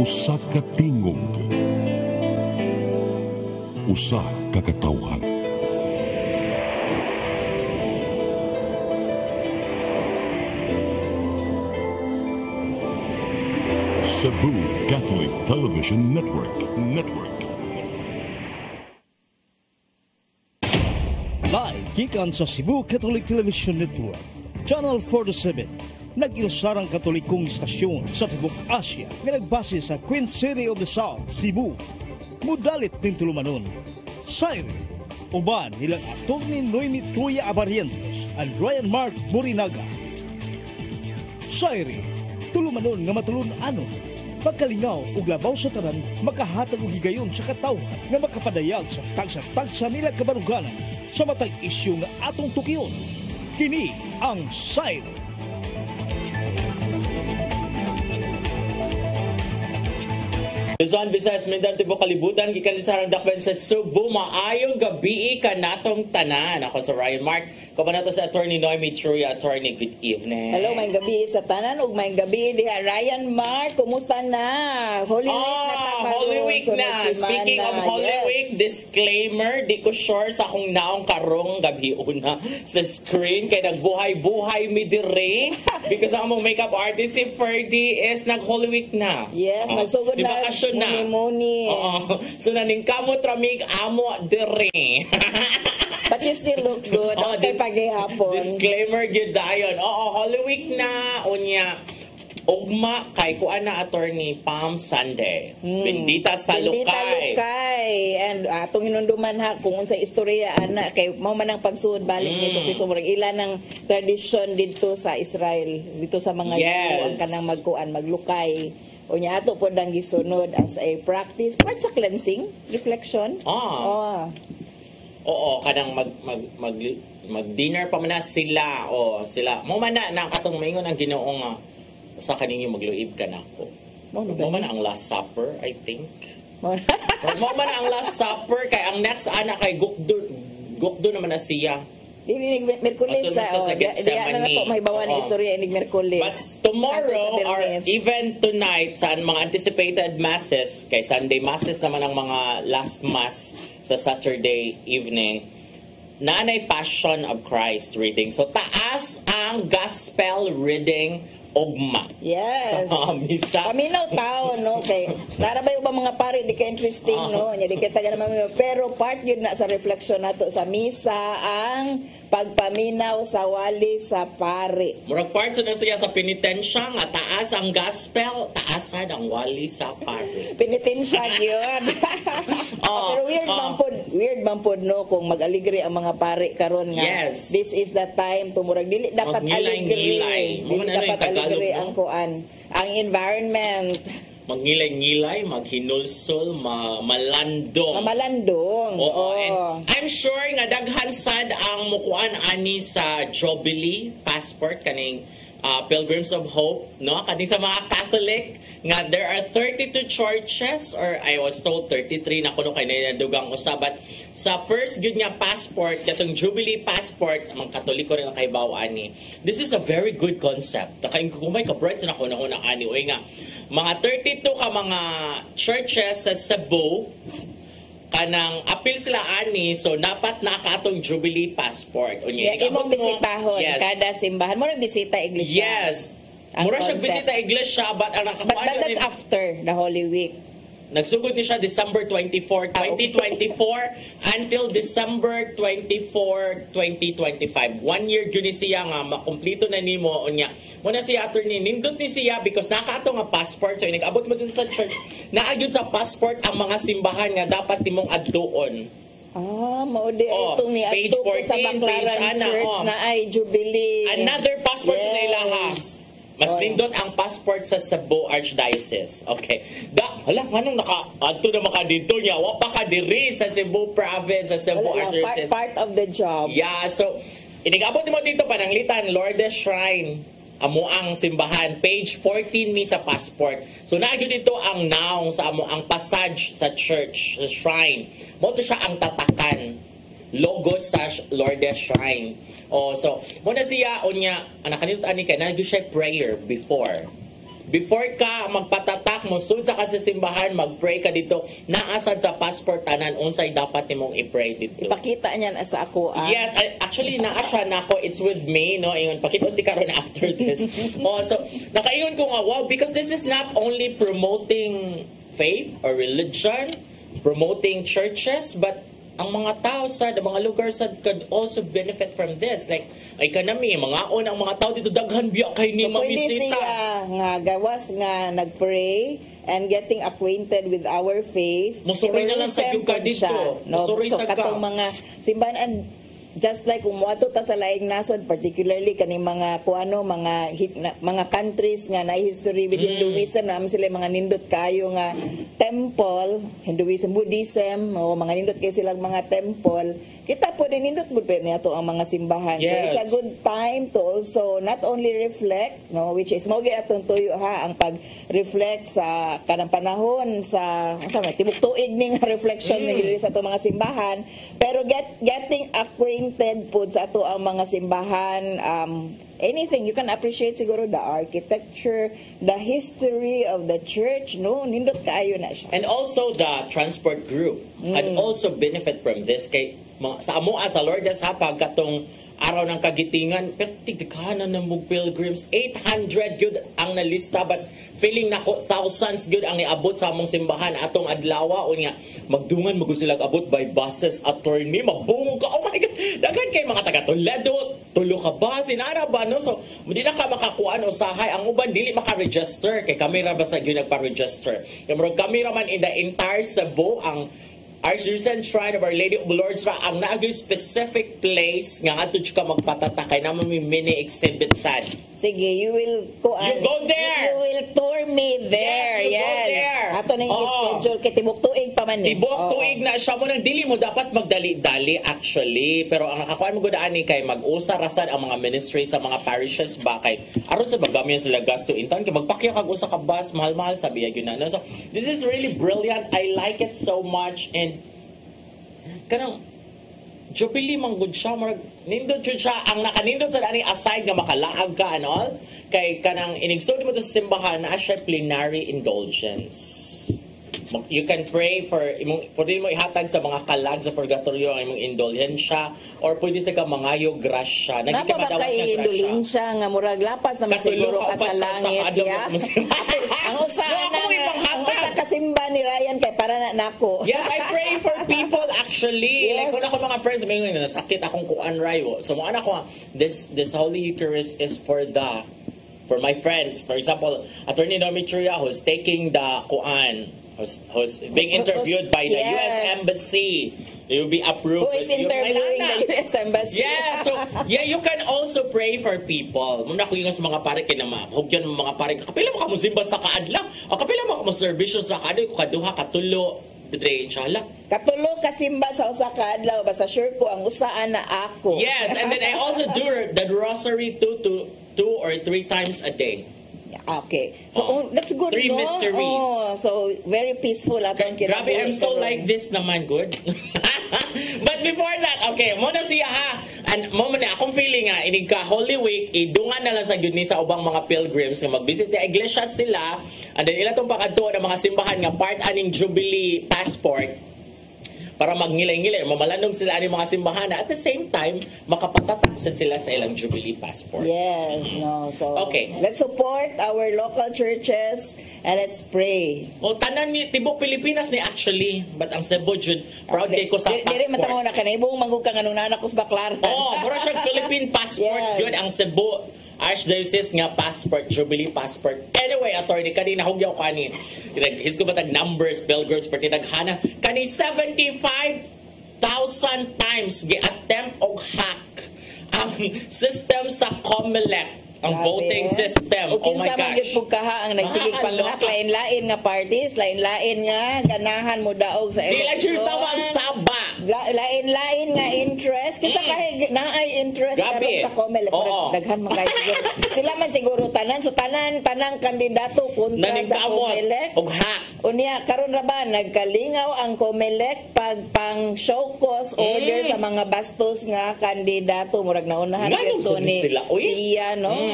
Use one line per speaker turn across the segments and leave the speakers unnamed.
Usa ka tingog, usa ka katawhan. Cebu Catholic Television Network.
Live gikan sa Cebu Catholic Television Network, Channel 47, nag-ilusarang katolikong istasyon sa Tibok Asia nga nagbase sa Queen City of the South, Cebu. Mudalit din tulumanon, Sairi, uban nilang Atty. Noemi Truya Abarientos and Ryan Mark Burinaga. Sairi, tulumanon nga matulun-anon, pagkalingaw ug labaw sa tanan, makahatag og higayon sa katawhan nga makapadayag sa tagsa-tagsa nila kabaruganan sa matag isyu nga atong tukiyon. Kini ang Sairi.
Luzon, Visayas, Mindanao, Tibok, Kalibutan, gikan sa sarang dakpan sa Cebu. Maayong gabi ka natong tanan. Ako sa Ryan Mark. Kaban nato sa Atty. Noemi Truya. Attorney, good evening.
Hello, may gabi sa tanan ug may gabi diha Ryan Mark. Kumusta na? Holy Week na
Holy Week na. Speaking of Holy Week, disclaimer, di ko sure sa akong naong karong gabi una sa screen kay nagbuhay-buhay mi dire because ang mong makeup artist si Ferdy is nag-Holy Week na.
Yes, nagsugod na.
Bakasyon na.
Muni.
So naning kamot ramig amo dire.
But you still look good. Okay, paghihapon.
Disclaimer gyud dayon. Holy Week na unya. Ugma kay kuan na attorney Palm Sunday. Bendita sa Lukay.
Bendita Lukay. And atong hinunduman ha kung unsay istorya ana kay mao man ang pagsuod balik ni Kristo murag ila ng tradition dito sa Israel, dito sa mga Jew ang kanang magkuan maglukay. Unya ato po dang gisunod as a practice, part sa cleansing, reflection.
Oo, kanang mag-dinner pa man sila. Sila. Mo man na katong maingon ang Ginoo nga sa kaninyo magluib ka na ako. Mo man ang Last Supper, I think. Mo man ang Last Supper kay ang next ana kay Gukdo naman na siya.
Inig Merkulis na. Diyan na to mahibawan ng istorya inig Merkulis.
But tomorrow or even tonight sa mga anticipated masses, kay Sunday masses naman ang mga last mass sa Saturday evening, nanay Passion of Christ reading. So taas ang gospel reading ugma.
Yes.
Sa misa.
Paminaw tao, no? Kay, narabay ba mga pari, di ka interesting, no? Di ka taga naman. Pero part yun na sa refleksyon nato sa misa, ang pagpaminaw sa wali sa pari.
Murag part sa nasiya sa penitensya, nga taas ang gospel, taasan ang wali sa pari.
Penitensya yun. Pero weird bang pod, no? Kung mag-aligre ang mga pari karon nga.
Yes.
This is the time, tumurag, dili dapat aligre. Dili dapat aligre ang kuan. Ang environment.
Magngilay-ngilay, maghinulsol, malandong.
Malandong.
And I'm sure nga daghan sad ang mukuan ani sa Jubilee passport kaning Pilgrims of Hope, no? Kani sa mga Catholic nga there are 32 churches, or I was told 33 na kuno kay nadugang usa, but sa first good nga passport, katong Jubilee passport, ang Katoliko rin ang kaibaw ani. This is a very good concept. Kay kumay ka bright na kuno ani oy nga mga 32 ka mga churches sa Cebu kanang apil sila ani, so dapat na katong Jubilee passport. Unya
imong bisitahon kada simbahan mo ra bisita iglesia.
Yes. Mura siya bisita iglesia, but ang nakakuha
that's after the Holy Week.
Nagsugod ni siya December 24, 2024 until December 24, 2025. 1 year yun siya nga makumpleto na nimo unya. Muna siya attorney nindot ni siya because nakaato nga passport, so inag-abot mo dun sa church. Naagyon sa passport ang mga simbahan nga dapat timong adtuon.
Maudi itong ni
page 14,
sa Baclaran Church na ay Jubilee.
Another passport na ilaha. Mas nindot ang passport sa Cebu Archdiocese. Okay. Hala, anong naka-adto na maka dito niya? Wa pa ka diri sa Cebu Province, sa Cebu Archdiocese.
Part of the job.
Yeah, so, inigabot mo dito pananglitan, Lourdes Shrine, amo ang simbahan, page 14 ni sa passport. So, naagyo dito ang naong sa amo ang passage sa church, sa shrine. Mo to siya ang tatakan. Logos sa Lourdes Shrine. So, muna siya, unya, anak kanito ani kay, nagdo siya prayer before. before ka magpatatak mo sud sa simbahan, mag-pray ka dito, naasad sa passport tanan unsay dapat nimong i-pray dito.
Ipakita niyan sa ako.
Yes, actually naa siya nako, it's with me, no? Ingon pakita ti karon after this. So nakaingon ko nga, wow, because this is not only promoting faith or religion, promoting churches, but ang mga tao sa mga lugar sa could also benefit from this. Like ay kanami mga ang mga tao dito daghan biya kay ni mamisita.
Pwede siya nga gawas nga nagpray and getting acquainted with our faith.
Musuri na lang sa yuga dito.
No?
Musuri
So
sa
katong mga simbahan, and just like kung muadto ta sa laing nasod, particularly kani mga kuano mga countries nga na history with Hinduism, na sila mga nindot kayo nga temple, Hinduism, Buddhism, o mga nindot kayo silang mga temple. Kita po din nindot gud pa niya to ang mga simbahan.
Yes.
So it's a good time to also not only reflect, no, which is mo atong tuyo ha ang pag-reflect sa kanang panahon sa tibok tuig ning reflection ni sa to mga simbahan, pero getting acquainted po sa ato ang mga simbahan, anything you can appreciate siguro the architecture, the history of the church, no, nindot kaayo na siya.
And also the transport group and also benefit from this kay sa amo sa Lord sa pagkatong araw ng kagitingan, pero tigdikanan ng mga pilgrims, 800 yun ang nalista, but feeling nako thousands yun ang niabot sa among simbahan atong adlaw, o nga magdungan mo sila abot by buses, attorney, mabungog ka, oh my God, daghan kay mga taga Toledo, tulo ka ba, sinara ba, no? So, hindi na ka makakuan o sahay, ang uban, dili maka-register, kay kamera basta yun nagpa-register. Yung kamera man in the entire Cebu, ang Archdiocese Shrine of Our Lady of Lords ra ang naagay specific place nga ato ka magpatatakay naman may mini exhibit sad.
Sige, you will
You go there.
You will tour me there.
Yes, you go there.
Ato na yung schedule kay tibok tuig pa man.
Tibok tuig na siya mo nang dili mo dapat magdali-dali actually, pero ang nakakuan mo gud ani kay mag-usa rasan ang mga ministry sa mga parishes ba kay aron sa bagamian sila gasto intan kay magpakya kag usa ka bus mahal-mahal sabi gyud na. So this is really brilliant. I like it so much, and kanang Jubilee manggod siya, nindot yun siya, ang nakanindot sa dani aside nga makalaag ka and all, kay kanang inigsod mo to sa simbahan na siya plenary indulgence. You can pray for, pwede mo ihatag sa mga kalag sa purgatorio ang imong indulhensya, or pwede sa ka mangayo grasya.
Napa ba kay indulhensya nga murag lapas na masiguro ka sa langit ya? Ang usa kasimba ni Ryan kay para na nako.
Yes, I pray for people actually.
Yes.
Like kung ako mga friends may nasakit akong kuan rayo. So mo anak ko, this Holy Eucharist is for my friends. For example, Attorney Domitria who's taking the kuan, who's being interviewed by the US Embassy. It will be approved.
Who is interviewing the US Embassy?
Yeah, so yeah, you can also pray for people. Muna ko yung sa mga pare kay na mahugyan mo mga pare. Kapila mo ka mo simba sa kaadlaw. O kapila mo ka mo servisyo sa kaadlaw ko kaduha katulo. Dire inshallah.
Katulo ka simba sa usa ka adlaw basta sure ko ang usaan na ako.
Yes, and then I also do the rosary 2 or 3 times a day.
Okay. So, that's good,
3
no?
mysteries.
So, very peaceful atong kinabuhi.
Grabe, I'm so like this naman, good. But before that, okay, muna siya ha. And mo na akong feeling nga, inig ka Holy Week, idungan na lang sa yun ni sa ubang mga pilgrims nga mag-visit na iglesia sila, and then ila itong pakadto ng mga simbahan nga part aning Jubilee passport, para magngilay-ngilay, mamalanong sila ang mga simbahan na at the same time, makapatataksan sila sa ilang Jubilee passport.
Yes, no. So,
okay.
Let's support our local churches and let's pray.
Well, tanan ni Tibok Pilipinas ni actually, but ang Cebu jud proud kay ko sa passport.
Dili man tamo na kanibong mangug ka nganong nanak kus baklaran.
Oh, mura siya Philippine passport jud ang Cebu Archdiocese nga passport, Jubilee passport. Anyway, attorney, kanina hugyaw kani. His ko batag numbers, pilgrims, pati naghana. Kani 75,000 times gi-attempt og hack ang system sa COMELEC. Ang voting system. Oh my gosh.
Kinsa man kaha ang nagsigig pangnak, lain-lain nga parties, lain-lain nga ganahan mo daog sa election.
Dila sure tawag saba.
Lain-lain nga interest. Kisa kahit naay interest karon sa COMELEC. Daghan man kayo siguro. Sila man siguro tanan. So tanang kandidato kontra sa COMELEC.
Og hack.
Unya karon ra ba nagkalingaw ang COMELEC pang show cause order sa mga bastos nga kandidato murag naunahan ito ni siya no.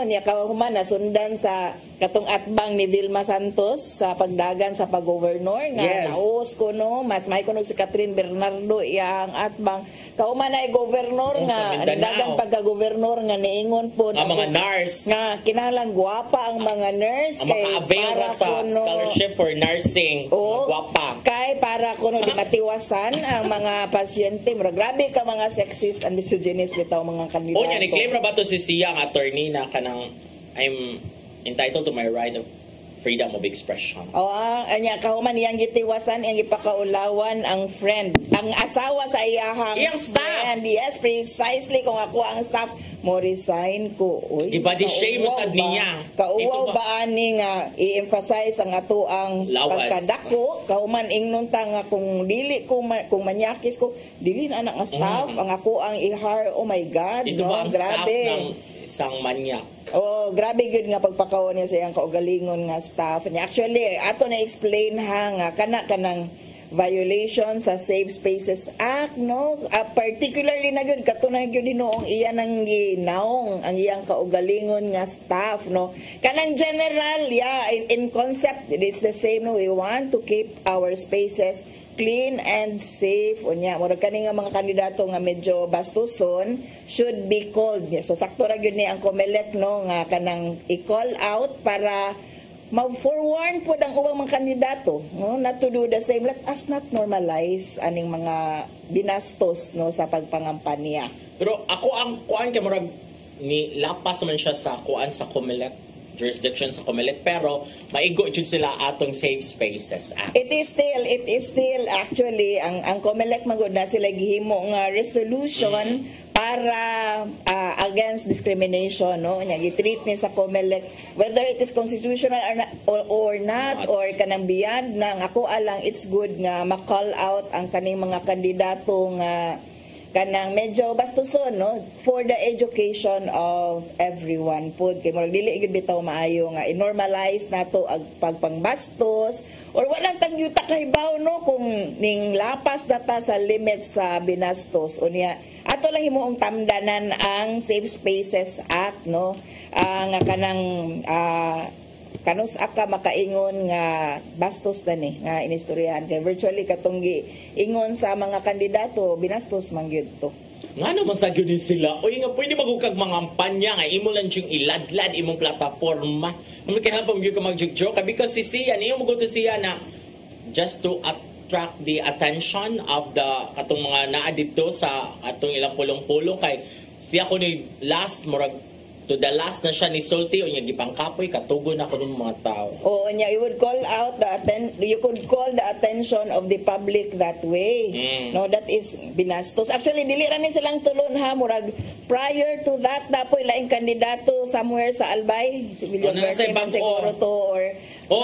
no, niya kahuman na sundan sa katong atbang ni Vilma Santos sa pagdagan sa pag-governor nga
Yes.
naus ko no, mas may kunog si Catherine Bernardo iyang atbang kahuman ay governor
Oh,
nga
sa Mindanao.
dagang pagka-governor nga niingon po
Ang mga nurse.
nga kinahanglan gwapa ang mga nurse
Ang maka-avail ra sa scholarship for nursing.
Oo.
Gwapa.
Kay para kuno di matiwasan ang mga pasyente. Mura grabe ka mga sexist and misogynist bitaw mga kandidato.
O niya, ni-claim na ba to si Sia, ang attorney na kanang I'm entitled to my right of freedom of expression.
Anya kahuman iyang gitiwasan, iyang gipakaulawan ang friend, ang asawa sa iyahang
Iyang staff.
friend. Yes, precisely kung ako ang staff mo resign ko. Uy,
Di-body shame mo
kauwaw
sad
ba?
niya.
Kauwaw
Ito
ba ani nga i-emphasize ang ato ang
Lawas.
pagkadako? Kauman ingnon ta nga kung dili ko kung manyakis ko, dili na anak nga staff, ang ako ang ihar. Oh my God,
Ito
no?
ba ang staff
Grabe.
ng isang manyak?
Oh, grabe gyud nga pagpakaon niya sa iyang kaugalingon nga staff niya. Actually, ato na explain ha nga kanang violation sa Safe Spaces Act, no? Particularly na gyud katunay gyud noong iya nang ginaong ang iyang kaugalingon nga staff, no? Kanang general, yeah, in concept it is the same, no? We want to keep our spaces clean and safe. Unya, murag kani nga mga kandidato nga medyo bastuson should be called. So sakto ra gyud ni ang COMELEC, no, nga kanang i-call out para mag-forewarn po ang ubang mga kandidato, no, not to do the same. Let us not normalize aning mga binastos, no, sa pagpangampanya.
Pero ako ang kuan kay murag ni lapas man siya sa kuan sa COMELEC jurisdiction sa COMELEC, pero maigo jud sila atong Safe Spaces Act.
It is still actually ang COMELEC magud na sila gihimo nga resolution para against discrimination, no, nya gitreat ni sa COMELEC whether it is constitutional or not or kanang beyond na ako alang it's good nga ma-call out ang kaning mga kandidato nga kanang medyo bastuson, no, for the education of everyone pud kay murag dili gyud bitaw maayo nga i-normalize nato ang pagpangbastos or walang tangyuta kahibaw, no, kung ning lapas data sa limits sa binastos unya ato lang himuong tamdanan ang Safe Spaces Act, no, nga kanang kanus aka makaingon nga bastos na ni nga inistoryahan kay virtually katong ingon sa mga kandidato binastos man gyud to.
Nga naman sa gyud sila, oy nga pwede magukag mga kampanya nga imo lang jung iladlad imong plataporma. Amo kailangan pa gyud ka mag-joke because si Sia niyo mo to Sia na just to attract the attention of the katong mga naa dito sa atong ilang pulong-pulong kay siya ko ni last murag to the last na siya ni Sulti o niya gipangkapoy katugon ako ng mga tao.
Oo, niya you could call the attention of the public that way. No, that is binastos. Actually dili ra ni silang tulon ha murag prior to that dapoy laing kandidato somewhere sa Albay, si William Verde man siguro to or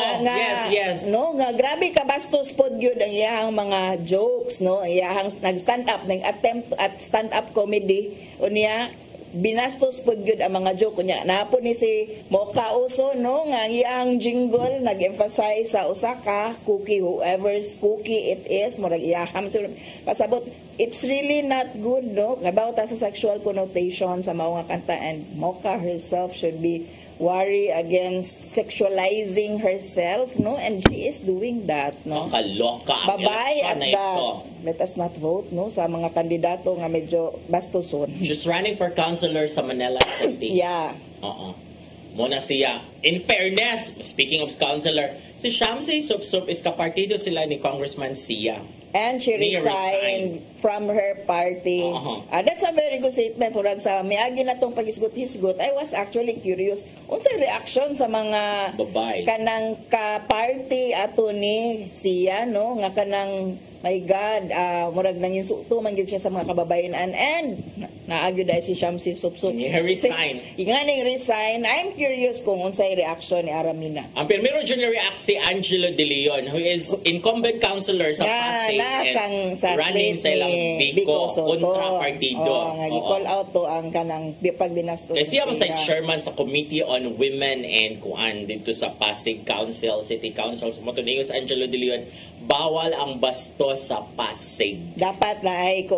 yes.
No, nga grabe ka bastos pod gyud ang iyang mga jokes, no, iyang nag-stand up nang attempt at stand up comedy unya binastos pod gyud ang mga joke niya. Napo ni si Mocha Uso, no, nga iyang jingle nag-emphasize sa usa ka cookie, whoever's cookie it is, murag iyaham so pasabot it's really not good, no, about sa sexual connotation sa mga kanta and Mocha herself should be worry against sexualizing herself, no, and she is doing that, no.
Makaloka.
Babay at let us not vote, no, sa mga kandidato nga medyo bastuson.
She's running for councilor sa Manila City.
Yeah.
Oo. Muna siya. In fairness, speaking of councilor, si Shamsi Supsup is kapartido sila ni Congressman Sia.
And she resigned from her party. That's a very good statement. Murag sa miagi na tong pag-hisgot-hisgot, I was actually curious. Unsay reaction sa mga
babay
kanang ka-party ato ni Sia, no? Nga kanang, my God, murag nang insulto man gyud siya sa mga kababayenan and naagyo dahil si Shamsi Supsup.
He resign.
Inganing resign. I'm curious kung unsay reaction ni Aramina.
Ang primero junior react si Angelo De Leon, who is incumbent councilor sa Pasig and running sa ilang Biko kontra partido.
Nag-call out to ang kanang pagbinastos.
Kasi siya masay chairman sa Committee on Women and kuan dito sa Pasig Council, City Council. So matunigo sa Angelo De Leon, bawal ang bastos sa Pasig.
Dapat na ay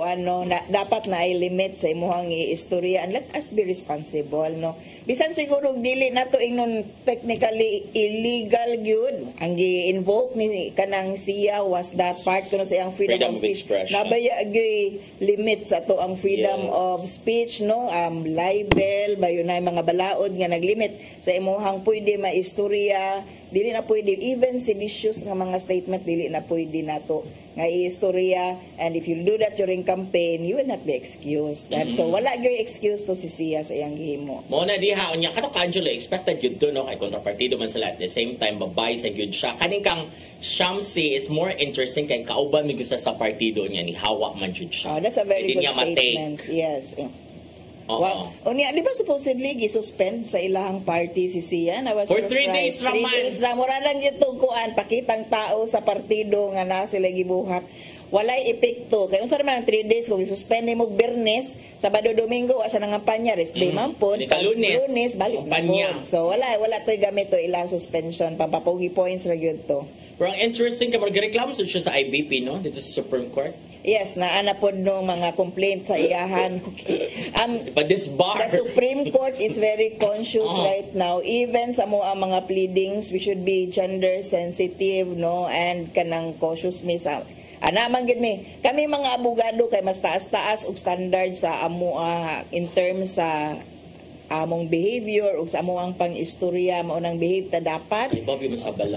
dapat na ay limit sa imuhang istorya and let us be responsible, no. bisan siguro dili nato ingnon technically illegal gyud ang gi-invoke ni kanang siya was that part kuno sa iyang freedom of speech. Nabaya gyud limit sa to ang freedom of speech, no, libel bayo na mga balaod nga naglimit sa imuhang pwede maistorya, dili na pwede even seditious nga mga statement dili na pwede nato nga iistorya, and if you do that during campaign you will not be excused. And so wala gyud excuse to si siya sa iyang gihimo.
Mo na diha unya kato Angelo expected yun do no kay kontrapartido man sila at the same time babay sa gyud siya kaning kang Shamsi is more interesting kay kauban mi gusto sa partido niya ni hawak man jud siya.
That's a very good statement. Yes. Well, unya di ba supposedly gi-suspend sa ilahang party si Siya?
For 3 days raman.
3 days ra mura lang gyud tungkuan pakitang tao sa partido nga na sila gibuhat. Walay epekto. Kaya unsa man ang 3 days kung i-suspend mo Biyernes, Sabado, Domingo asa nang kampanya, rest day man pod. Lunes balik kampanya. So wala toy gamit to ilang suspension, pampapogi points ra gyud to.
Pero ang interesting ka magreklamo siya sa IBP, no? Dito sa Supreme Court.
Yes, naana pod no mga complaint sa iyahan.
But this bar,
the Supreme Court is very conscious right now. Even sa mga pleadings, we should be gender sensitive, no, and kanang cautious mi sa anaman gid mi. Kami mga abogado kay mas taas-taas og standard sa amo in terms sa among behavior ug sa among pang-istorya mao nang behave ta dapat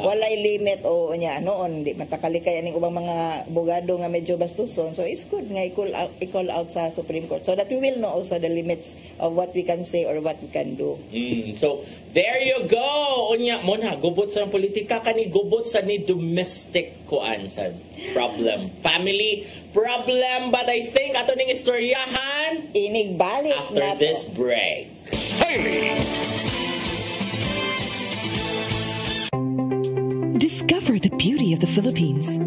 walay limit o nya noon di matakalikay aning ubang mga abogado nga medyo bastuson, so it's good nga i-call out sa Supreme Court so that we will know also the limits of what we can say or what we can do.
So there you go unya mo na gubot sa politika kani gubot sa ni domestic kuan sa problem family problem, but I think ato ning istoryahan
inigbalik
after
nato
this break.
Discover the beauty of the Philippines.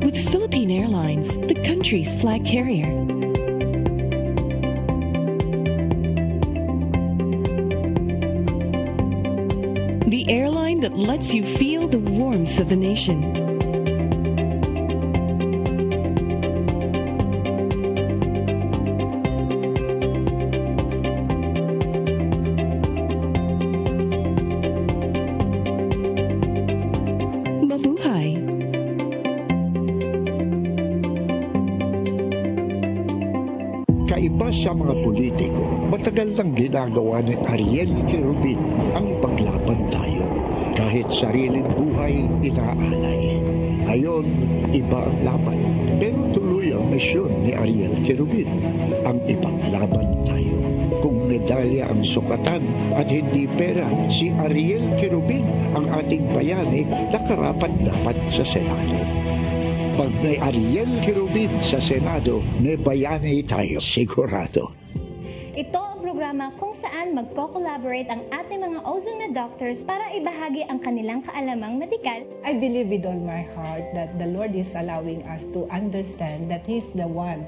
With Philippine Airlines, the country's flag carrier. The airline that lets you feel the warmth of the nation. Mabuhay!
Kaiba sa mga politiko, matagal nang ginagawa ni Ariel Querubin ang ipaglaban tayo. Kahit sariling buhay inaalay. Ngayon, iba ang laban. Pero tuloy ang misyon ni Ariel Querubin, ang ipaglaban tayo. Kung medalya ang sukatan at hindi pera, si Ariel Querubin ang ating bayani na karapat-dapat sa Senado. Pag may Ariel Querubin sa Senado, may bayani tayo sigurado.
Ito ang programa kung saan magko-collaborate ang ating mga ozone na doctors para ibahagi ang kanilang kaalamang medikal.
I believe with all my heart that the Lord is allowing us to understand that He's the one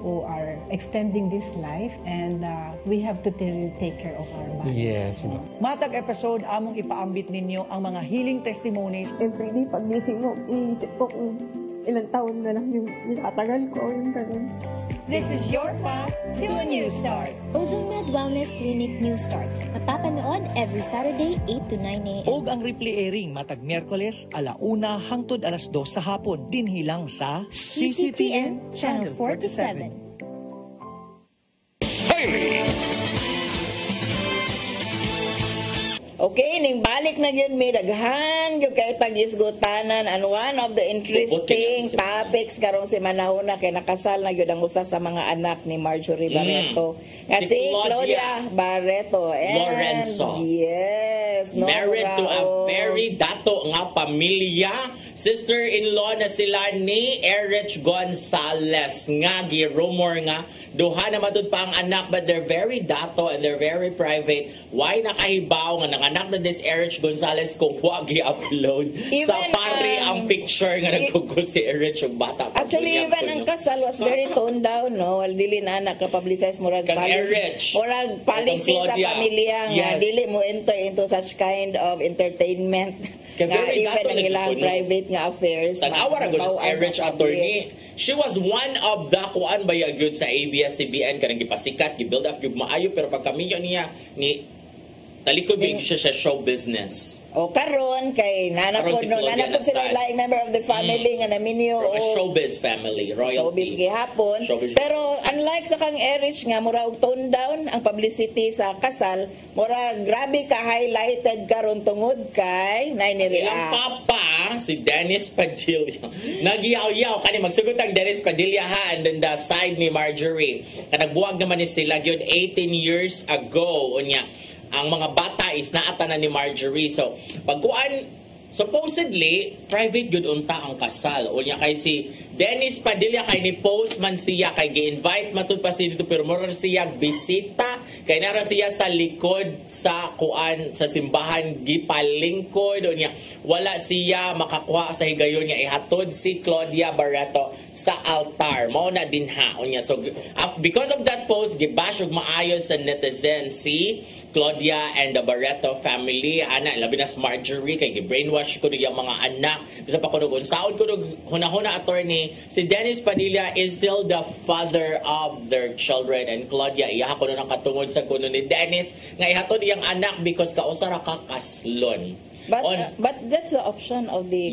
who are extending this life, and we have to take care of our body.
Yes.
Matag episode, among ipaambit ninyo ang mga healing testimonies.
Every day, pag gising mo, iisip ko kung ilang taon na lang yung itatagal ko o yung ganun.
This is your path to a new start.
OzoneMed Wellness Clinic New Start. Mapapanood every Saturday, 8 to 9 a.m.
Og ang replay airing matag Miyerkules, 1:00 hangtod 2:00 sa hapon. Dinhilang sa
CCTN Channel 47.
Okay, ning balik na yun, may daghan yung kay tagisgutanan, and one of the interesting topics karong si Manahuna kay nakasal na yun ang usa sa mga anak ni Marjorie Barreto. Kasi Claudia Barreto and
Lorenzo.
Yes, no,
married to a very dato nga pamilya. Sister-in-law na sila ni Erich Gonzalez nga gi-rumor nga duha na matud pa ang anak, but they're very dato and they're very private. Why nakahibaw nga nanganak na this Erich Gonzalez kung huwag i-upload sa pare ang picture nga nagkuko si Erich yung bata.
Actually, even ang kasal was very toned down, no? Dili na nakapublicize murag policy sa pamilya nga dili mo enter into such kind of entertainment. Nga even ang ilang private nga affairs.
Tanawa ra gud si Erich attorney. She was one of the kuan ba gyud sa ABS-CBN kanang gipasikat, gi-build up gyud maayo, pero pag kamiyo niya ni talikod gyud siya sa show business.
O karon kay nanapod sila like member of the family nga naminyo
o showbiz family, royalty.
Showbiz gihapon. Pero unlike sa kang Erich nga mura og tone down ang publicity sa kasal, mura grabe ka highlighted karon tungod kay nay ni
Ang papa si Dennis Padilla. Nagyaw-yaw kani magsugot ang Dennis Padilla ha, and then the side ni Marjorie. Kanagbuwag naman ni sila gyud 18 years ago unya. Ang mga bata is naatanan ni Marjorie. So, pagkuan, supposedly, private good unta ang kasal. O niya kay si Dennis Padilla, kay ni post man siya, kay gi-invite matud pa siya dito, pero mura siya bisita, kay nara siya sa likod sa kuan, sa simbahan, gipalingkod. O niya, wala siya makakuha sa higayon niya, ihatod si Claudia Barreto sa altar. Mao na din ha. O niya, so, because of that post, gibash og maayos sa netizen si Claudia and the Barreto family, ana labi na Marjorie kay gi-brainwash ko yung mga anak. Bisa pa kuno unsaon kuno hunahuna attorney, si Dennis Padilla is still the father of their children, and Claudia iya kuno nang katungod sa kuno ni Dennis nga ihatod iyang anak because kausara ka kaslon.
But that's the option of the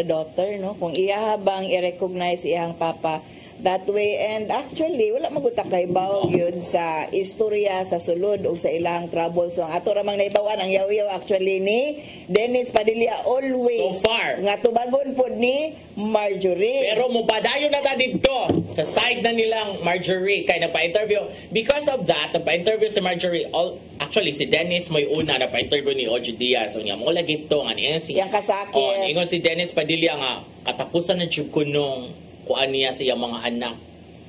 daughter, no? Kung iya bang i-recognize iyang papa that way, and actually wala magutak kay bawo gyud sa istorya sa sulod o sa ilang trouble. So ato ramang naibawan ang yaw-yaw actually ni Dennis Padilla always
so far
nga tubagon pod ni Marjorie.
Pero mupadayon na ta dito sa side na nilang Marjorie kay nagpa-interview. Because of that, nagpa-interview si Marjorie. Actually si Dennis may una nagpa-interview ni OG Diaz. So niya mo lagi to nga ni
yang kasakit.
Ingon si Dennis Padilla nga katapusan na jud kunong kuan niya siya mga anak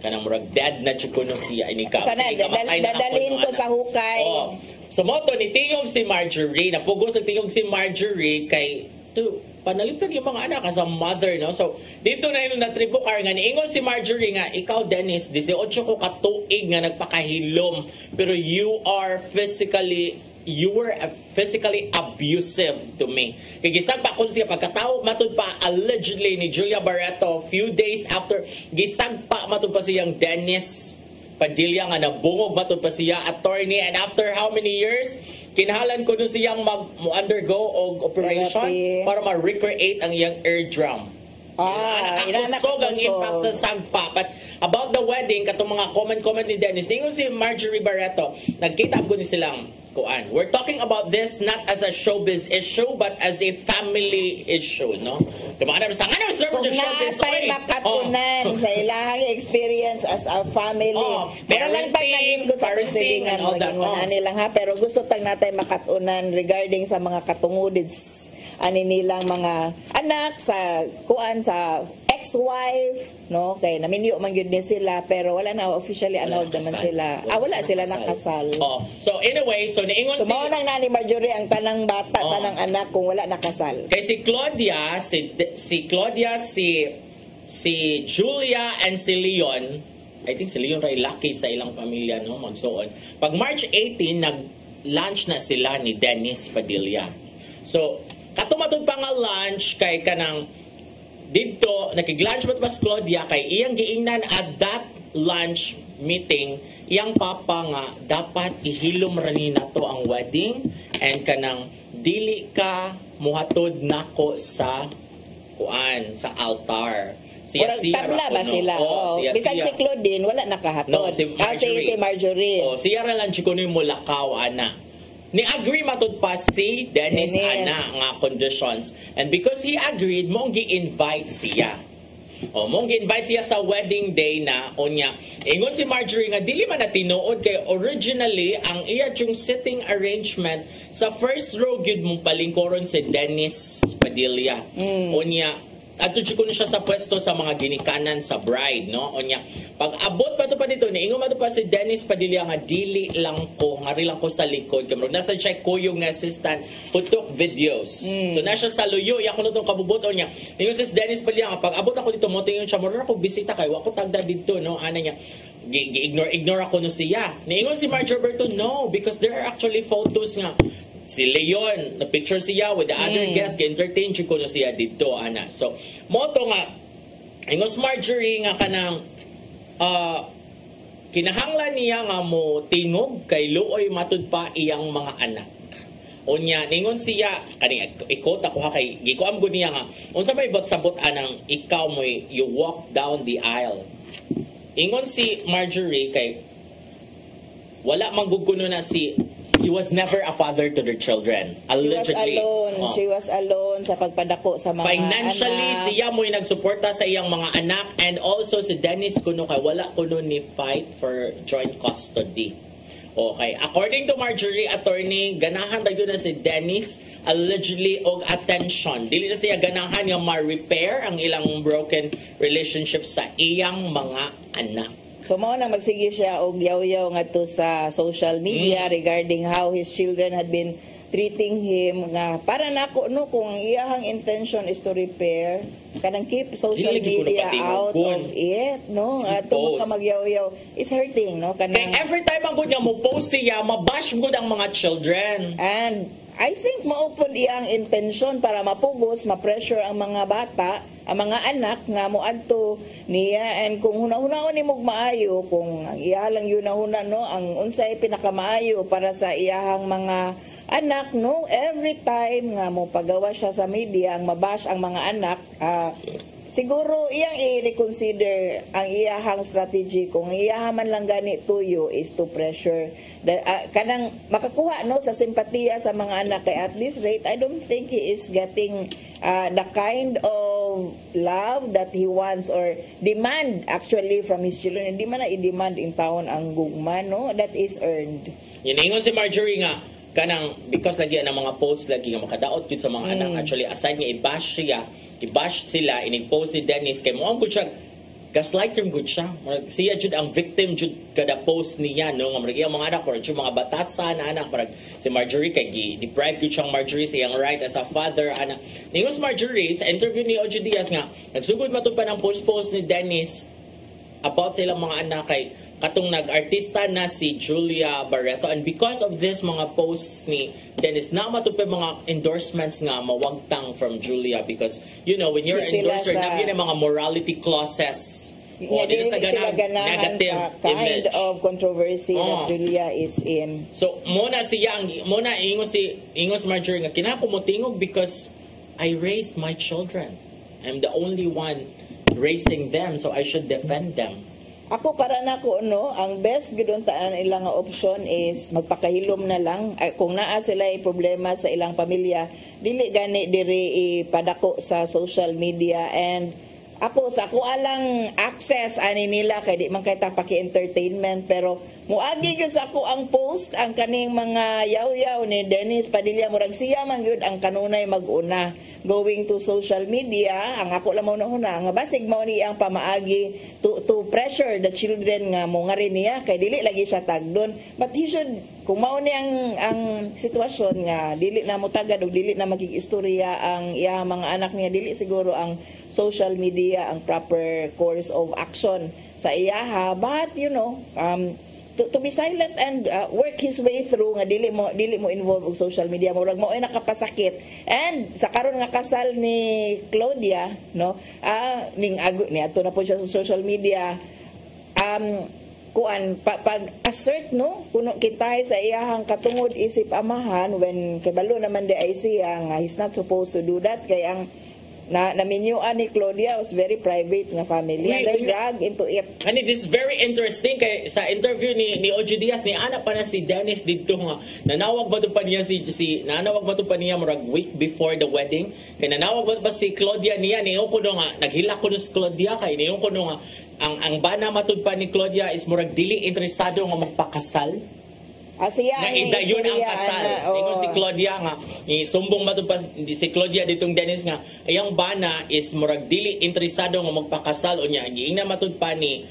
kanang murag dead na jud kuno siya inika.
Sana dadalhin ko sa hukay.
So moto ni tingog si Marjorie, napugos og tingog si Marjorie kay panaliptan yung mga anak as a mother, no? So dito na yung natribukar nga niingon si Marjorie nga ikaw Dennis 18 ko katuig nga nagpakahilom pero you were physically abusive to me. Kaya gisagpa ko siya pagkatawag matud pa allegedly ni Julia Barreto few days after gisagpa matud pa siyang Dennis Padilla nga nabungog matud pa siya attorney, and after how many years kinahanglan ko nun siyang mag-undergo og operation para ma-recreate ang iyang eardrum. Nakakusog ang impact sa sagpa. But about the wedding, katong mga comment ni Dennis, tingin si Marjorie Barreto, nagkita ko ni silang kuan. We're talking about this not as a showbiz issue, but as a family issue, no? Kung
nasa'y makatunan sa ilang experience as a family.
Pero lang pag nag-isgot sa proceedingan,
nilang ha, pero gusto tag natin makatunan regarding sa mga katungudids ani nilang mga anak sa kuan sa ex-wife, no? Kay naminyo man gyud sila pero wala na officially annulled naman sila. Wala sila nakasal.
So anyway, so niingon
si mao nang nani Marjorie ang tanang bata, tanang anak kung wala nakasal.
Kay si Claudia, si Julia and si Leon, I think si Leon ray lucky sa ilang pamilya, no, magsuon. Pag March 18 nag-lunch na sila ni Dennis Padilla. So katumatod pa nga lunch kay kanang dito nakig-lunch ba Claudia kay iyang giingnan at that lunch meeting iyang papa nga dapat ihilom ra ni nato ang wedding and kanang dili ka muhatod nako sa kuan sa altar. Siya
tabla ba sila? Bisag si Claudine wala nakahatod.
Si
Marjorie.
Siya ra lang kuno yung mulakaw ana. Ni-agree matud pa si Dennis ana nga conditions. And because he agreed, mong gi-invite siya. Mong gi-invite siya sa wedding day na unya. Ingon si Marjorie nga dili man na tinuod kay originally ang iya yung sitting arrangement sa first row gyud mong palingkoron si Dennis Padilla. Unya adto jud kuno siya sa pwesto sa mga ginikanan sa bride, no? Unya, pag abot pa to pa dito, niingon man to pa si Dennis Padilla nga dili lang ko, ngari lang ko sa likod. Kamurag nasa siya kuyong nga assistant, putok videos. So na siya sa luyo, iya kuno tong kabubuton niya. Niingon si Dennis Padilla nga, pag abot ako dito, mo tingin siya, mura ako bisita kay wa ko tagda dito, no? Ana niya, ignore ako no siya. Niingon si Marge Roberto, no, because there are actually photos nga. Si Leon, na picture siya with the other guests, ga-entertain ko na siya dito, ana. So, mo to nga, ingos Marjorie nga kanang, kinahanglan niya nga mo tingog kay luoy matud pa iyang mga anak. Unya, ningon siya, kaning ikot ako ha, kay gikuam ko niya nga, unsa may sabot anang ikaw mo, you walk down the aisle. Ingon si Marjorie kay, wala mangguguno na he was never a father to their children. Allegedly.
She was alone sa pagpadako sa mga
financially,
anak.
siya mo'y nagsuporta sa iyang mga anak, and also si Dennis kuno kay wala kuno ni fight for joint custody. Okay. According to Marjorie attorney, ganahan daw na si Dennis allegedly og attention. Dili na siya ganahan nga ma-repair ang ilang broken relationship sa iyang mga anak.
So mao na magsige siya og yaw-yaw ngadto sa social media regarding how his children had been treating him nga para nako no kung ang iyahang intention is to repair kanang keep social media out of it no ato ka magyaw-yaw is hurting no kanang
every time ang good nga mo post siya mabash gud ang mga children,
and I think maupod iyang intention para mapugos, ma-pressure ang mga bata, ang mga anak nga moadto niya, and kung hunahunahon ni mog maayo, kung ang iya lang yun no, ang unsay pinakamaayo para sa iyahang mga anak no, every time nga mo pagawa siya sa media ang mabash ang mga anak, siguro iyang i-reconsider ang iyahang strategy kung iyahaman lang gani tuyo is to pressure kanang makakuha no sa simpatiya sa mga anak kay at this rate I don't think he is getting the kind of love that he wants or demand actually from his children. Hindi man na i-demand in taon ang gugma no, that is earned.
Yiningon si Marjorie nga kanang because lagi ang mga posts lagi nga makadaot yun sa mga anak, actually aside nga i-bash sila, inig-post si Dennis kay mo ang good siya gaslighter good siya. Siya jud ang victim jud kada post niya no, nga mga anak or jud mga batasan na anak parang si Marjorie kay deprive gud siyang Marjorie sa iyang right as a father anak. Ningos Marjorie sa interview ni Ojo Diaz nga nagsugod matupan ang post ni Dennis about sa ilang mga anak kay katong nag-artista na si Julia Barreto, and because of this mga posts ni Dennis na matupay mga endorsements nga mawagtang from Julia because you know when you're endorser na yun mga morality clauses
o dili sila ganahan sa kind of controversy that Julia is in.
So muna ingos Marjorie nga kinakumotingog because I raised my children, I'm the only one raising them, so I should defend them.
Ako para nako no, ang best gudon taan ilang nga option is magpakahilom na lang. Kung naa sila problema sa ilang pamilya, dili gani diri ipadako sa social media, and ako sa ako alang access ani nila kay di man kay ta paki-entertainment, pero muagi gyud sa ako ang post ang kaning mga yaw-yaw ni Dennis Padilla, murag siya man gyud ang kanunay maguna going to social media. Ang ako lang mo na nga basig mao ni ang pamaagi to pressure the children nga mo nga rin niya kay dili lagi siya tagdon, but he should kung mao ni ang sitwasyon nga dili na mo tagad og dili na magig-istorya ang iya mga anak niya, dili siguro ang social media ang proper course of action sa iya, but you know to be silent and work his way through nga dili mo involve og social media, murag mo ay nakapasakit. And sa karon nga kasal ni Claudia no, ning ni ato na po siya sa social media, kuan pag assert no kuno kitay sa iyahang katungod isip amahan when kabalo naman di ay siya nga he's not supposed to do that kay ang naminyuan ni Claudia was very private nga family. They drag into it.
And it is very interesting kay sa interview ni Ojo Diaz ni ana pa na si Dennis dito nga nanawag ba pa niya nanawag ba pa niya murag week before the wedding kay nanawag ba si Claudia niya ni ko nga naghila ko si Claudia kay niyo ko nga ang bana matud pa ni Claudia is murag dili interesado nga magpakasal.
Siya
na
ang
idayon ang
istorya,
kasal.
ana,
Ingon si Claudia nga, sumbong matupas si Claudia ditong Dennis nga, ayang bana is murag dili interesado nga magpakasal o niya. Giingna matud pa ni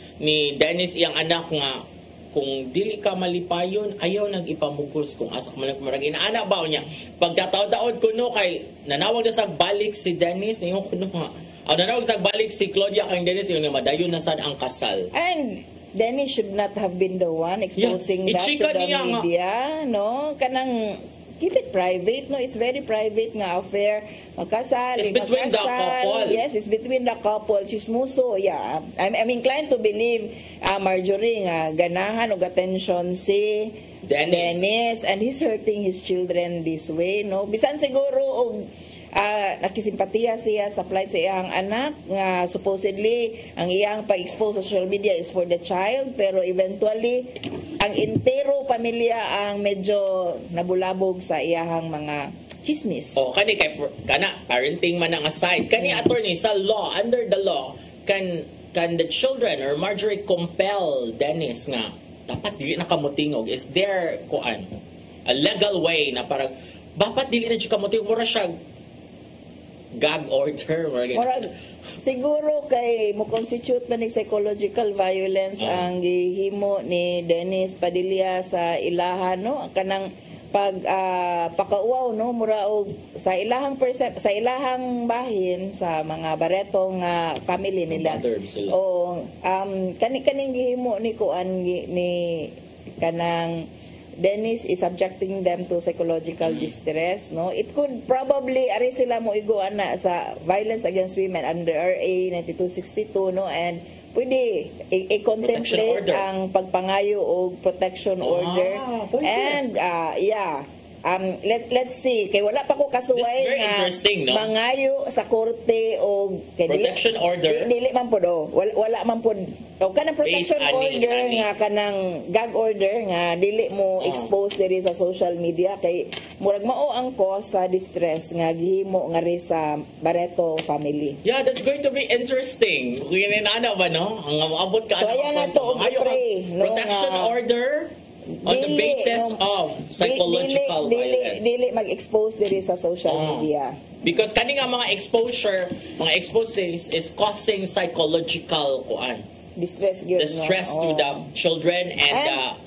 Dennis iyang anak nga, kung dili ka malipayon, ayaw nang ipamugos kung asa ka man marag inaana ba niya. Pagkataod-taod kuno kay nanawag na sa balik si Dennis, ningon kuno nga. Nanawag sa balik si Claudia kay Dennis yung madayon na sad ang kasal.
And Dennis should not have been the one exposing that to the media, no? Kanang keep it private, no? It's very private nga affair. Magkasal,
it's between the couple.
Yes, it's between the couple. Chismoso, yeah. I'm inclined to believe Marjorie nga ganahan og attention si Dennis, and he's hurting his children this way, no? Bisan siguro og nakisimpatiya siya sa plight sa iyang anak nga supposedly ang iyang pag-expose sa social media is for the child, pero eventually ang entero pamilya ang medyo nabulabog sa iyang mga chismis.
Kani kay parenting man ang aside, kani attorney sa law, under the law, can the children or Marjorie compel Dennis nga dapat dili na kamutingog? Is there a legal way na parang dapat dili na siya kamutingog, mura siya gag order,
siguro kay mo constitute man psychological violence ang gihimo ni Dennis Padilla sa ilahan, no? Kanang pakauaw, no, mura og sa ilahang bahin sa mga Barreto nga family nila. Kaning gihimo ni kuan ni kanang Dennis is subjecting them to psychological distress, no? It could probably ari sila mo igo ana sa Violence Against Women under RA 9262, no? And pwede i-contemplate ang pagpangayo o protection order. And let's see, kay wala pa ko kasuway nga
no?
mangayo sa korte o
protection order.
Dili man po do. Wala man po. O kanang protection order nga kanang gag order nga dili mo expose diri sa social media kay murag mao ang cause sa distress nga gihimo nga ri sa Barreto family.
Yeah, that's going to be interesting. Kuya nana ba no? Ang maabot ka
so ayan na to
protection order on the basis of psychological violence.
Dili mag-expose diri sa social media.
Because kani nga mga exposes is causing psychological
distress
to the children and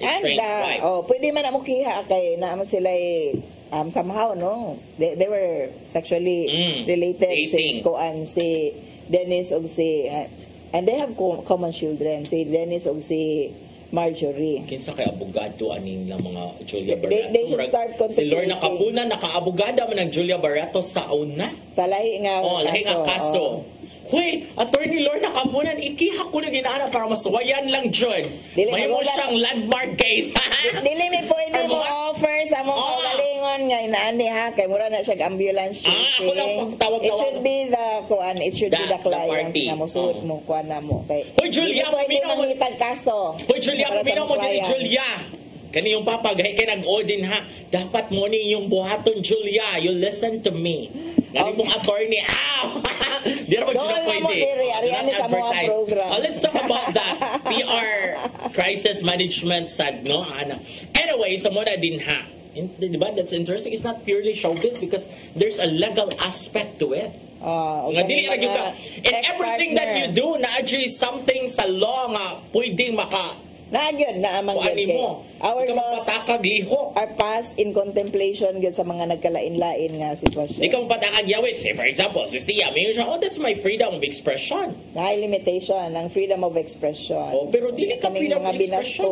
estranged wife.
Pwede man mo kiha kay naman sila somehow, no? They were sexually related si Dennis og and they have common children, si Dennis og si Marjorie.
Kinsa kay abogado aning mga Julia Barreto?
They should start
si Lorna Capuna nakaabogada man ng Julia Barreto sa una.
Sa lahi nga
kaso. Hoy, Attorney Lorna Capuna, ikihak ko na ginaana para masuwayan lang jud. May mo siyang landmark case.
Dili mi pwede mo offer sa mong kaugalingon nga inaani ha kay mura na siya ambulance chasing. It should be the client na musuot mo kuan na mo kay.
Hoy Julia, paminaw mo itag kaso. Hoy Julia, paminaw mo dili Julia. Kani yung papagay kay nag-odin ha. Dapat mo ni yung buhaton Julia. You listen to me. Nari mong attorney. Di na pwede. Let's talk about that. PR crisis management sad, no? Anyway, sa muna din ha. Diba? That's interesting. It's not purely showbiz because there's a legal aspect to it. Dili in everything that you do, na-adjust something sa law nga pwedeng
Nagyod na amang our laws are passed in contemplation gyud sa mga nagkalain-lain nga sitwasyon.
Di ka mapatakag yawit. Say for example, si Sia, may siya, that's my freedom of expression.
May limitation ang freedom of expression.
Pero dili ka freedom of expression.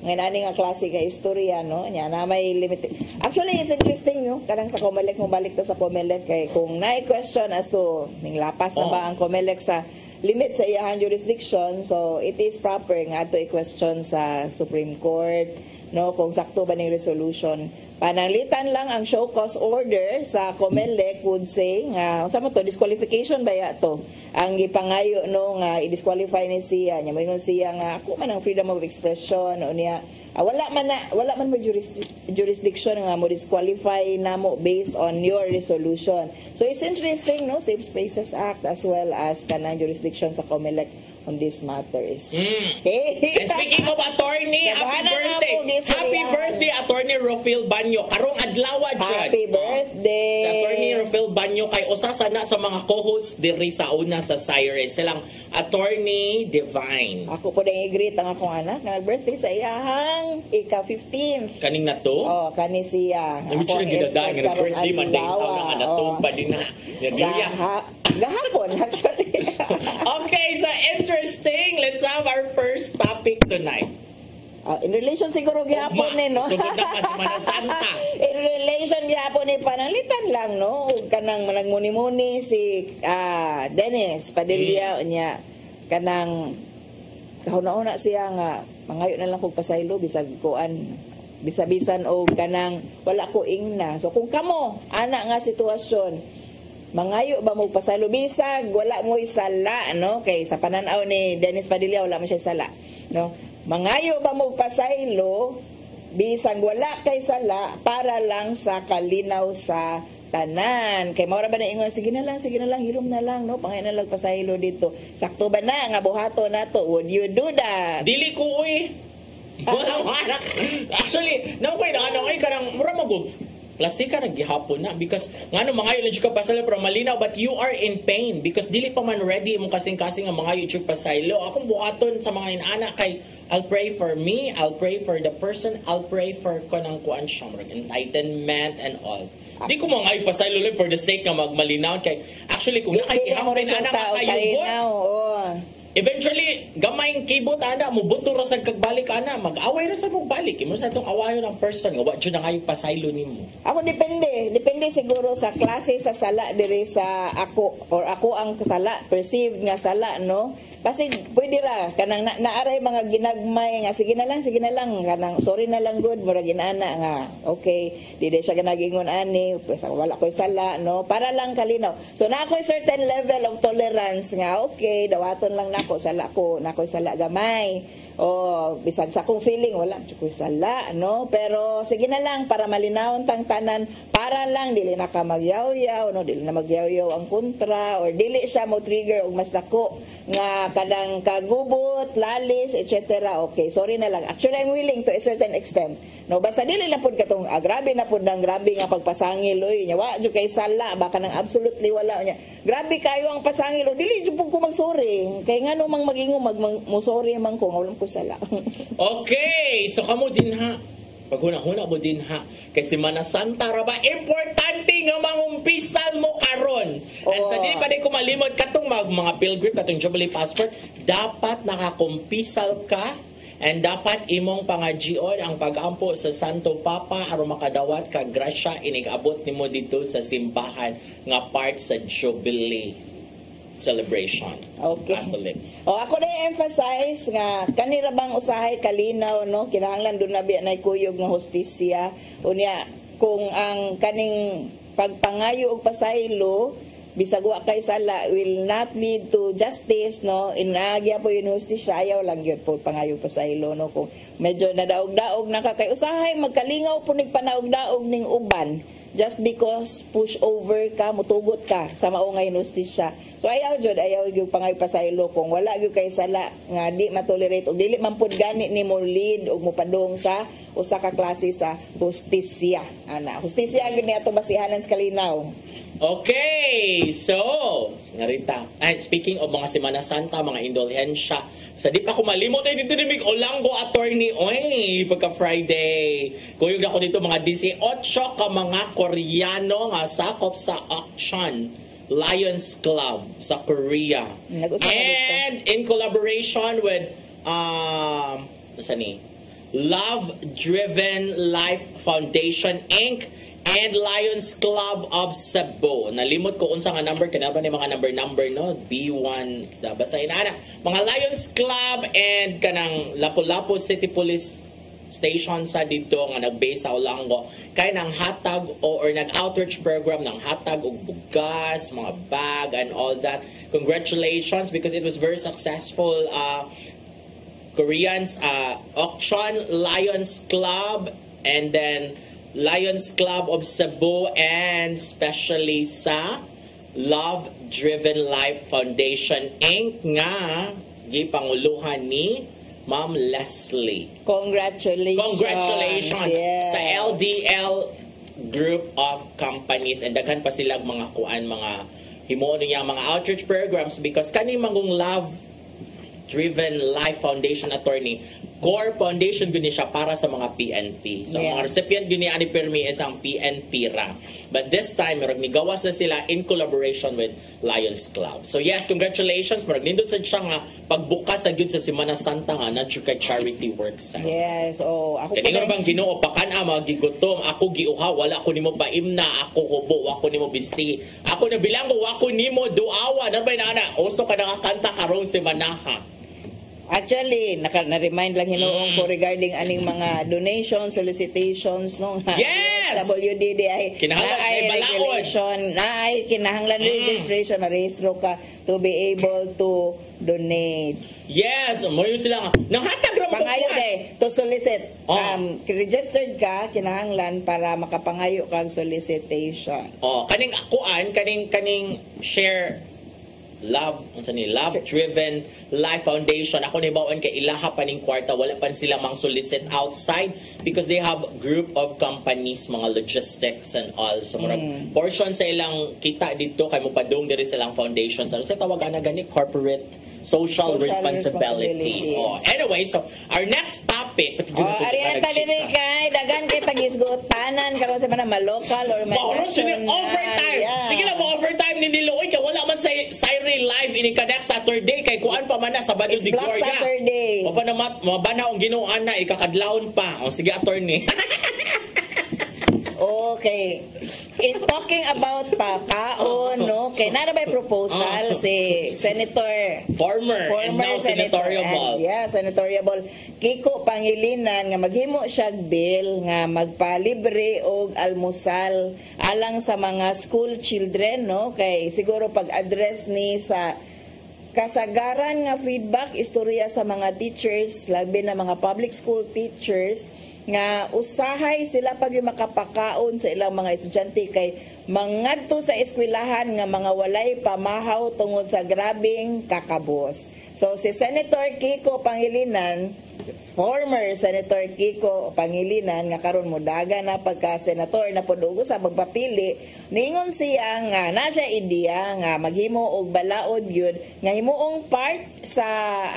Ngayon ani nga klase nga istorya, no? Nya na may limit. Actually, it's interesting, no? Karang sa COMELEC mo balik ta sa COMELEC kay kung naay question as to ning lapas na ba ang COMELEC sa limit sa iyang jurisdiction, so it is proper nga to i-question sa Supreme Court, no, kung sakto ba ning resolution. Pananglitan lang ang show cause order sa COMELEC would say nga unsa man to, disqualification ba ya to ang gipangayo, no, nga i-disqualify ni siya nya moingon siya nga ako man ang freedom of expression o niya wala man mo jurisdiction nga mo disqualify namo based on your resolution. So it's interesting, no, Safe Spaces Act as well as kanang jurisdiction sa COMELEC on these matters.
Okay. And speaking of attorney, happy birthday birthday, Attorney Rofil Banyo. Karong adlaw, Jud.
Happy birthday!
Si Attorney Rofil Banyo kay usa sana sa mga co-host diri sa una sa Cyrus. Silang Attorney Divine.
Ako po dahil i-greet ang akong anak na nag-birthday sa iyahang ika-15th.
Kaning na to?
Oh, kani siya.
Nami siya ginadaan nga birthday man dahil tao na anatong pa din na.
Gahapon, actually.
Okay, so interesting. Let's have our first topic tonight.
In relation siguro gihapon no?
Sugod na pa Semana Santa.
In relation gihapon pananglitan lang, no? Kanang nagmuni-muni si Dennis Padilla niya. Kanang kahuna-una siya nga, mangayo na lang kong pasaylo, bisag kuan, bisabisan o kanang wala ko ingna. So kung kamo, ana nga sitwasyon, mangayo ba mo pasaylo, bisag, wala mo isala, no? Kay sa pananaw ni Dennis Padilla, wala mo siya isala, no? Mangayo ba mo pasaylo, bisag wala kay sala, para lang sa kalinaw sa tanan. Kay maura ba na ingon, sige na lang, hilom na lang, no? Pangay na lang pasaylo dito. Sakto ba na, nga buhato na to? Would you do that?
Dili ko, uy. Actually, naman ko karang mura magog. Plastika naghihapon na because ngano mangayo lang ka pasaylo pero malinaw, but you are in pain because dili pa man ready mo kasing-kasing ang mangayo jud pasaylo. Akong buhaton sa mga inana kay I'll pray for me, I'll pray for the person, I'll pray for kanang kuan siya, enlightenment and all. Di ko mangayo pasaylo lang for the sake nga magmalinaw kay actually kung nakikihapon na nakakayugot. Eventually, gamay yung kibot, ana, mubuto ra sa kagbalik, ana, mag-away ra sa magbalik. Imo sa itong awayo ng person, nga what yun na nga yung pasaylo ni mo?
Ako, depende siguro sa klase sa sala diri sa ako, or ako ang sala, perceived nga sala, no? Kasi pwede ra, kanang naaray mga ginagmay, nga sige na lang, kanang sorry na lang good, mura ginana, nga, okay, di siya ganagingon ani, wala ko'y sala, no? Para lang kalinaw. So, na ako'y certain level of tolerance, nga, okay, dawaton lang nako, sala ko, nako'y sala gamay. O, bisag sa akong feeling, wala ko sala, no? Pero, sige na lang, para malinaw tang tanan, para lang, dili na ka magyaw-yaw, no? Dili na magyaw-yaw ang kontra, or dili siya mo trigger, o mas dako, nga, kadang kagubot, lalis, etc. Okay, sorry na lang. Actually, I'm willing to a certain extent. No, basta dili na pud katong grabe na pud nang grabe nga pagpasangil oy nya wa jud kay sala baka nang absolutely wala nya. Grabe kayo ang pasangil o dili jud pud ko magsorry. Kay ngano mang magingo sorry man ko ngawlan ko sala.
Okay, so kamo din ha. Paghuna-huna mo din ha. Kay Semana Santa ra ba importante nga mangumpisal mo karon. And sa dili pa din ko malimot katong mga pilgrim katong Jubilee passport, dapat nakakumpisal ka. And dapat imong pangajion ang pag-ampo sa Santo Papa aron makadawat ka grasya inigabot nimo dito sa simbahan nga part sa Jubilee celebration.
Okay.
Catholic.
Ako na emphasize nga kanira bang usahay kalinaw, no? Kinahanglan doon na biya na kuyog nga hostisya. Unya kung ang kaning pagpangayo og pasaylo bisag wa kay sala will not lead to justice, no? Inagya po yung hustisya, ayaw lang yun po pangayo pasaylo, no? Kung medyo nadaog-daog na ka kay usahay magkalingaw po nagpanaog-daog ning uban just because push over ka, mutugot ka sa maungay hustisya. So ayaw yung pangayo pasaylo kung wala gyud kay sala nga di matolerate og dili man pud gani nimo lead og mopadung sa usa ka klase sa hustisya. Ana, hustisya gyud ni ato basihanan sa kalinaw.
Okay, so narita. Speaking of mga Semana Santa, mga indulhensya, sa di pa ko malimot ay dito ni Olanggo attorney, oy, pagka Friday. Kuyog na ko dito mga 18 ka mga Koreano nga sakop sa auction Lions Club sa Korea. And in collaboration with Love Driven Life Foundation Inc. and Lions Club of Cebu. Nalimot ko unsa nga number kanaba ni mga number no B1 basahin ana mga Lions Club and kanang Lapu-Lapu City Police Station sa dito nga nag-base sa Olanggo kay nang hatag or nag-outreach program ng hatag og bugas, mga bag and all that. Congratulations because it was very successful. Koreans auction Lions Club and then Lions Club of Cebu and especially sa Love Driven Life Foundation Inc. nga gipanguluhan ni Ma'am Leslie.
Congratulations. Yes.
Sa LDL group of companies, and daghan pa sila mga mga himuon niya mga outreach programs, because kani mangong Love Driven Life Foundation attorney, core foundation guni siya para sa mga PNP. So, ang mga recipient guni ani permi is ang PNP ra. But this time, marag nigawas na sila in collaboration with Lions Club. So, yes, congratulations. Marag nindot sa siya nga pagbukas sa gyud sa Semana Santa nga na kay charity works.
Yes. Oh, ako
kani nga bang Ginoo pakan mga gigutom, ako giuha, wala ko nimo paimna, ako hubo, ako nimo bisti. Ako na bilanggo, ako nimo duawa. Nabay na ana, uso ka nakakanta karong semanaha.
Actually, na-remind lang hinoong ko regarding aning mga donations, solicitations, no?
Yes!
WDDI,
kinahanglan
regulation, kinahanglan registration, na-rehistro ka to be able to donate.
Yes! Mayo sila nga. Nanghatag rin
pangayo to solicit. Registered ka, kinahanglan para makapangayo kang solicitation.
Kaning akuan, kaning share Love Driven Life Foundation. Ako nibawaan kay ilaha pa ning kwarta, wala pa sila mang solicit outside because they have group of companies, mga logistics and all. So portion sa ilang kita dito kay mo padung diri sa ilang foundation. Sa tawagan na gani corporate social responsibility. Anyway, so our next topic.
Arianta din kay dagan kay pagisgutanan karon sa mga local or
overtime. Sige lang mo overtime ni Niloy kay wala man sa Siren Live ini ka next Saturday kay kuan pa man na Sabado di Gloria.
Saturday.
O pa na mabana ang Ginoo na ikakadlawon pa. O sige attorney.
Okay. In talking about pakaon, no? Kay nara may proposal si Senator
former and now senatoriable.
Senatoriable Kiko Pangilinan nga maghimo siya bill nga magpalibre og almusal alang sa mga school children, no? Kay siguro pag-address ni sa kasagaran nga feedback istorya sa mga teachers, labi na mga public school teachers, nga usahay sila pag makapakaon sa ilang mga estudyante kay mangadto sa eskwelahan nga mga walay pamahaw tungod sa grabing kakabos. So si Senator Kiko Pangilinan, former Senator Kiko Pangilinan nga karon modaga na pagka-senator na podugo sa magpapili, ningon siya nga na siya ideya nga maghimo og balaod gyud nga himuong part sa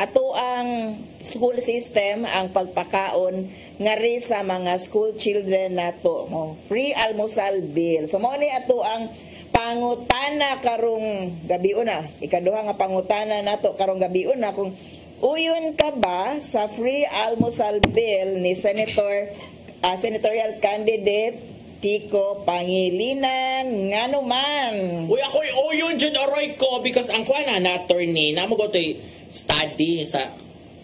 atoang school system ang pagpakaon nga ri sa mga school children nato, mo free almusal bill. So mao ni ato ang pangutana karong gabiuna. Ikaduha nga pangutana nato karong gabiuna kung uyon ka ba sa free almusal bill ni senatorial candidate Kiko Pangilinan ngano man.
Uy ako uyon jud aroy ko because ang kuana na attorney namo go to study sa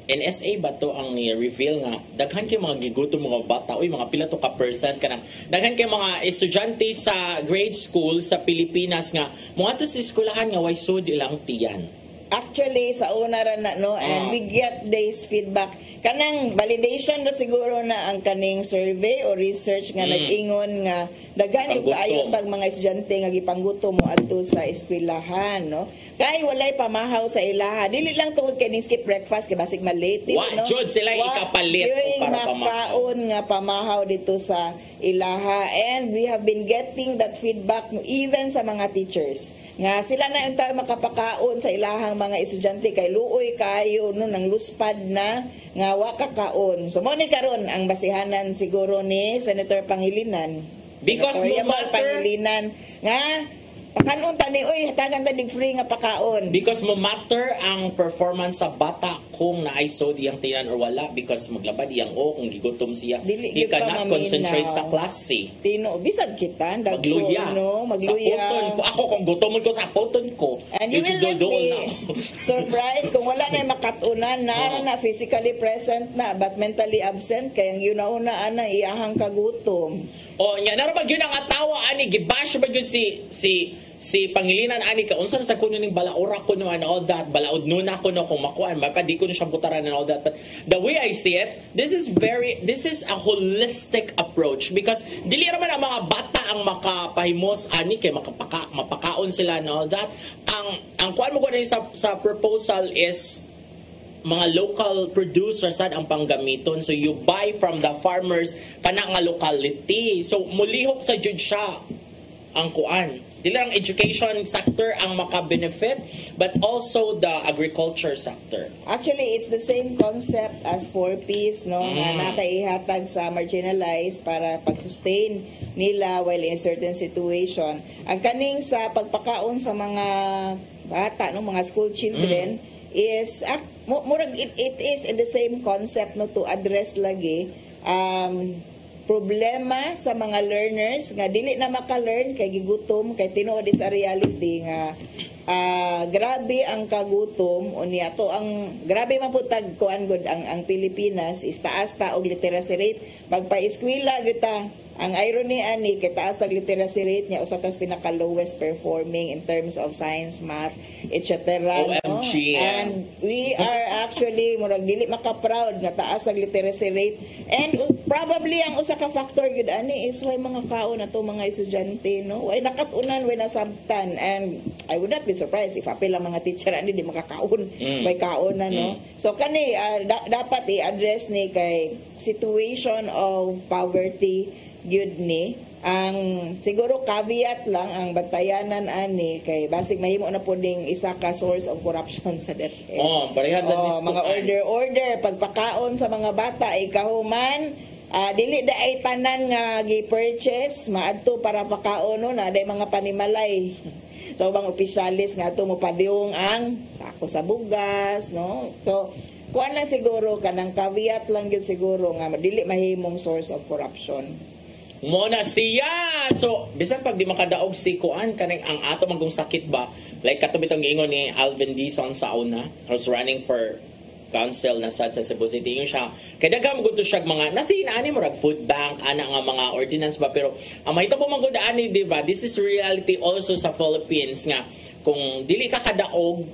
NSA ba to ang reveal nga daghan kay mga gigutom mga bata uy mga pila to ka percent kanang daghan kay mga estudyante sa grade school sa Pilipinas nga mga to sa eskwelahan nga way sud ilang tiyan.
Actually sa una ra na no and we get this feedback kanang validation na siguro na ang kaning survey o research nga nag-ingon nga daghan yung kaayo tag mga estudyante nga gipanggutom mo adto sa eskwelahan, no? Kay walay pamahaw sa ilaha. Dili lang tungod kay skip breakfast kay basig malate, no?
Jud sila ikapalit para
pamahaw nga pamahaw dito sa ilaha, and we have been getting that feedback even sa mga teachers nga sila na yung tayo makapakaon sa ilahang mga estudyante kay luoy kayo no nang luspad na nga wa kakaon. So mo ni karon ang basihanan siguro ni Senator Pangilinan.
Because
Pangilinan nga pakanon tani oy hatagan tani free nga pakaon.
Because mo matter ang performance sa bata kung naay so diyang tiyan or wala because maglabad iyang kung gigutom siya. He cannot concentrate sa klase.
Tino bisag kita
magluya no magluya. Sa puton ko ako kung gutomon ko sa puton ko.
And you will be surprised kung wala na makatunan na physically present na but mentally absent kay ang yuna-una ana iyahang kagutom.
Nya narabag yun ang atawa ani gibash ba yun si Pangilinan ani ka unsa sa kuno ning balaura kuno and all that balaod nuna kuno kung makuan baka di ko na siya butaran and all that, but the way I see it this is a holistic approach because dili ra man ang mga bata ang makapahimos ani kay mapakaon sila and all that. Ang kuan mo ko sa proposal is mga local producers sad ang panggamiton. So you buy from the farmers kana nga locality. So mulihok sa jud siya ang kuan. Dili lang education sector ang maka-benefit, but also the agriculture sector.
Actually, it's the same concept as 4Ps, no? Nga nakaihatag sa marginalized para pag-sustain nila while in a certain situation. Ang kaning sa pagpakaon sa mga bata, no, mga school children, is murag it is in the same concept, no, to address lagi problema sa mga learners nga dili na maka-learn kay gigutom, kay tinuod sa reality nga grabe ang kagutom o niya to ang grabe man po tag kuan gud ang Pilipinas is taas ta og literacy rate pagpa-eskwela gyud ta. Ang irony ani kay taas ang literacy rate niya usa tas pinaka lowest performing in terms of science, math, etc.
OMG,
no? And we are actually murag dili maka-proud nga taas ang literacy rate, and probably ang usa ka factor gyud ani is why mga kaon ato mga estudyante, no, way nakatunan, way nasabtan, and I would not be surprised if apil ang mga teacher ani di makakaon, may kaon na, no. So kani dapat i-address ni kay situation of poverty gyud ni ang siguro caveat lang ang batayanan ani kay basig mahimo na puding isa ka source of corruption sa DepEd.
Pareha na
mga order pagpakaon sa mga bata ikahuman dili da ay tanan nga gi-purchase maadto para pakaon, no, na day mga panimalay. So bang opisyalis nga ato mo padiyong ang sako sa bugas, no. So kuan lang siguro kanang caveat lang gyud siguro nga dili mahimong source of corruption.
Mona siya. So, bisan pag di makadaog si kuan kanang ang ato magong sakit ba, like katong bitong giingon ni Alvin Dizon sa una, who's running for council na sa Cebu City, yung siya kay daghang gud to siya mga nasinaani mo rag food bank ana nga mga ordinance ba, pero ang mahita po magud ani, di ba, this is reality also sa Philippines nga kung dili ka kadaog,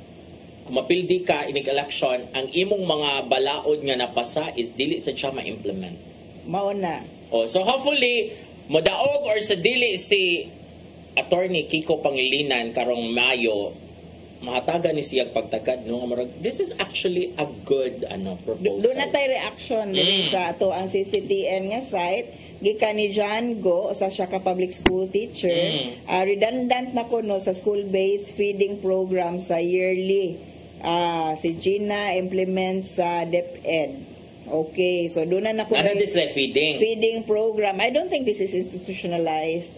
kung mapildi ka inig election, ang imong mga balaod nga napasa is dili sa siya ma-implement.
Mao na.
So hopefully modaog or sa dili si Attorney Kiko Pangilinan karong Mayo mahatagan ni siya pagtagad, no, this is actually a good proposal.
Doon na tayo reaction sa ato ang CCTN nga site gikan ni John Go sa siya ka public school teacher. Redundant na kuno sa school-based feeding program sa yearly si Gina implements sa DepEd. Okay, so doon na
this like
feeding program. I don't think this is institutionalized.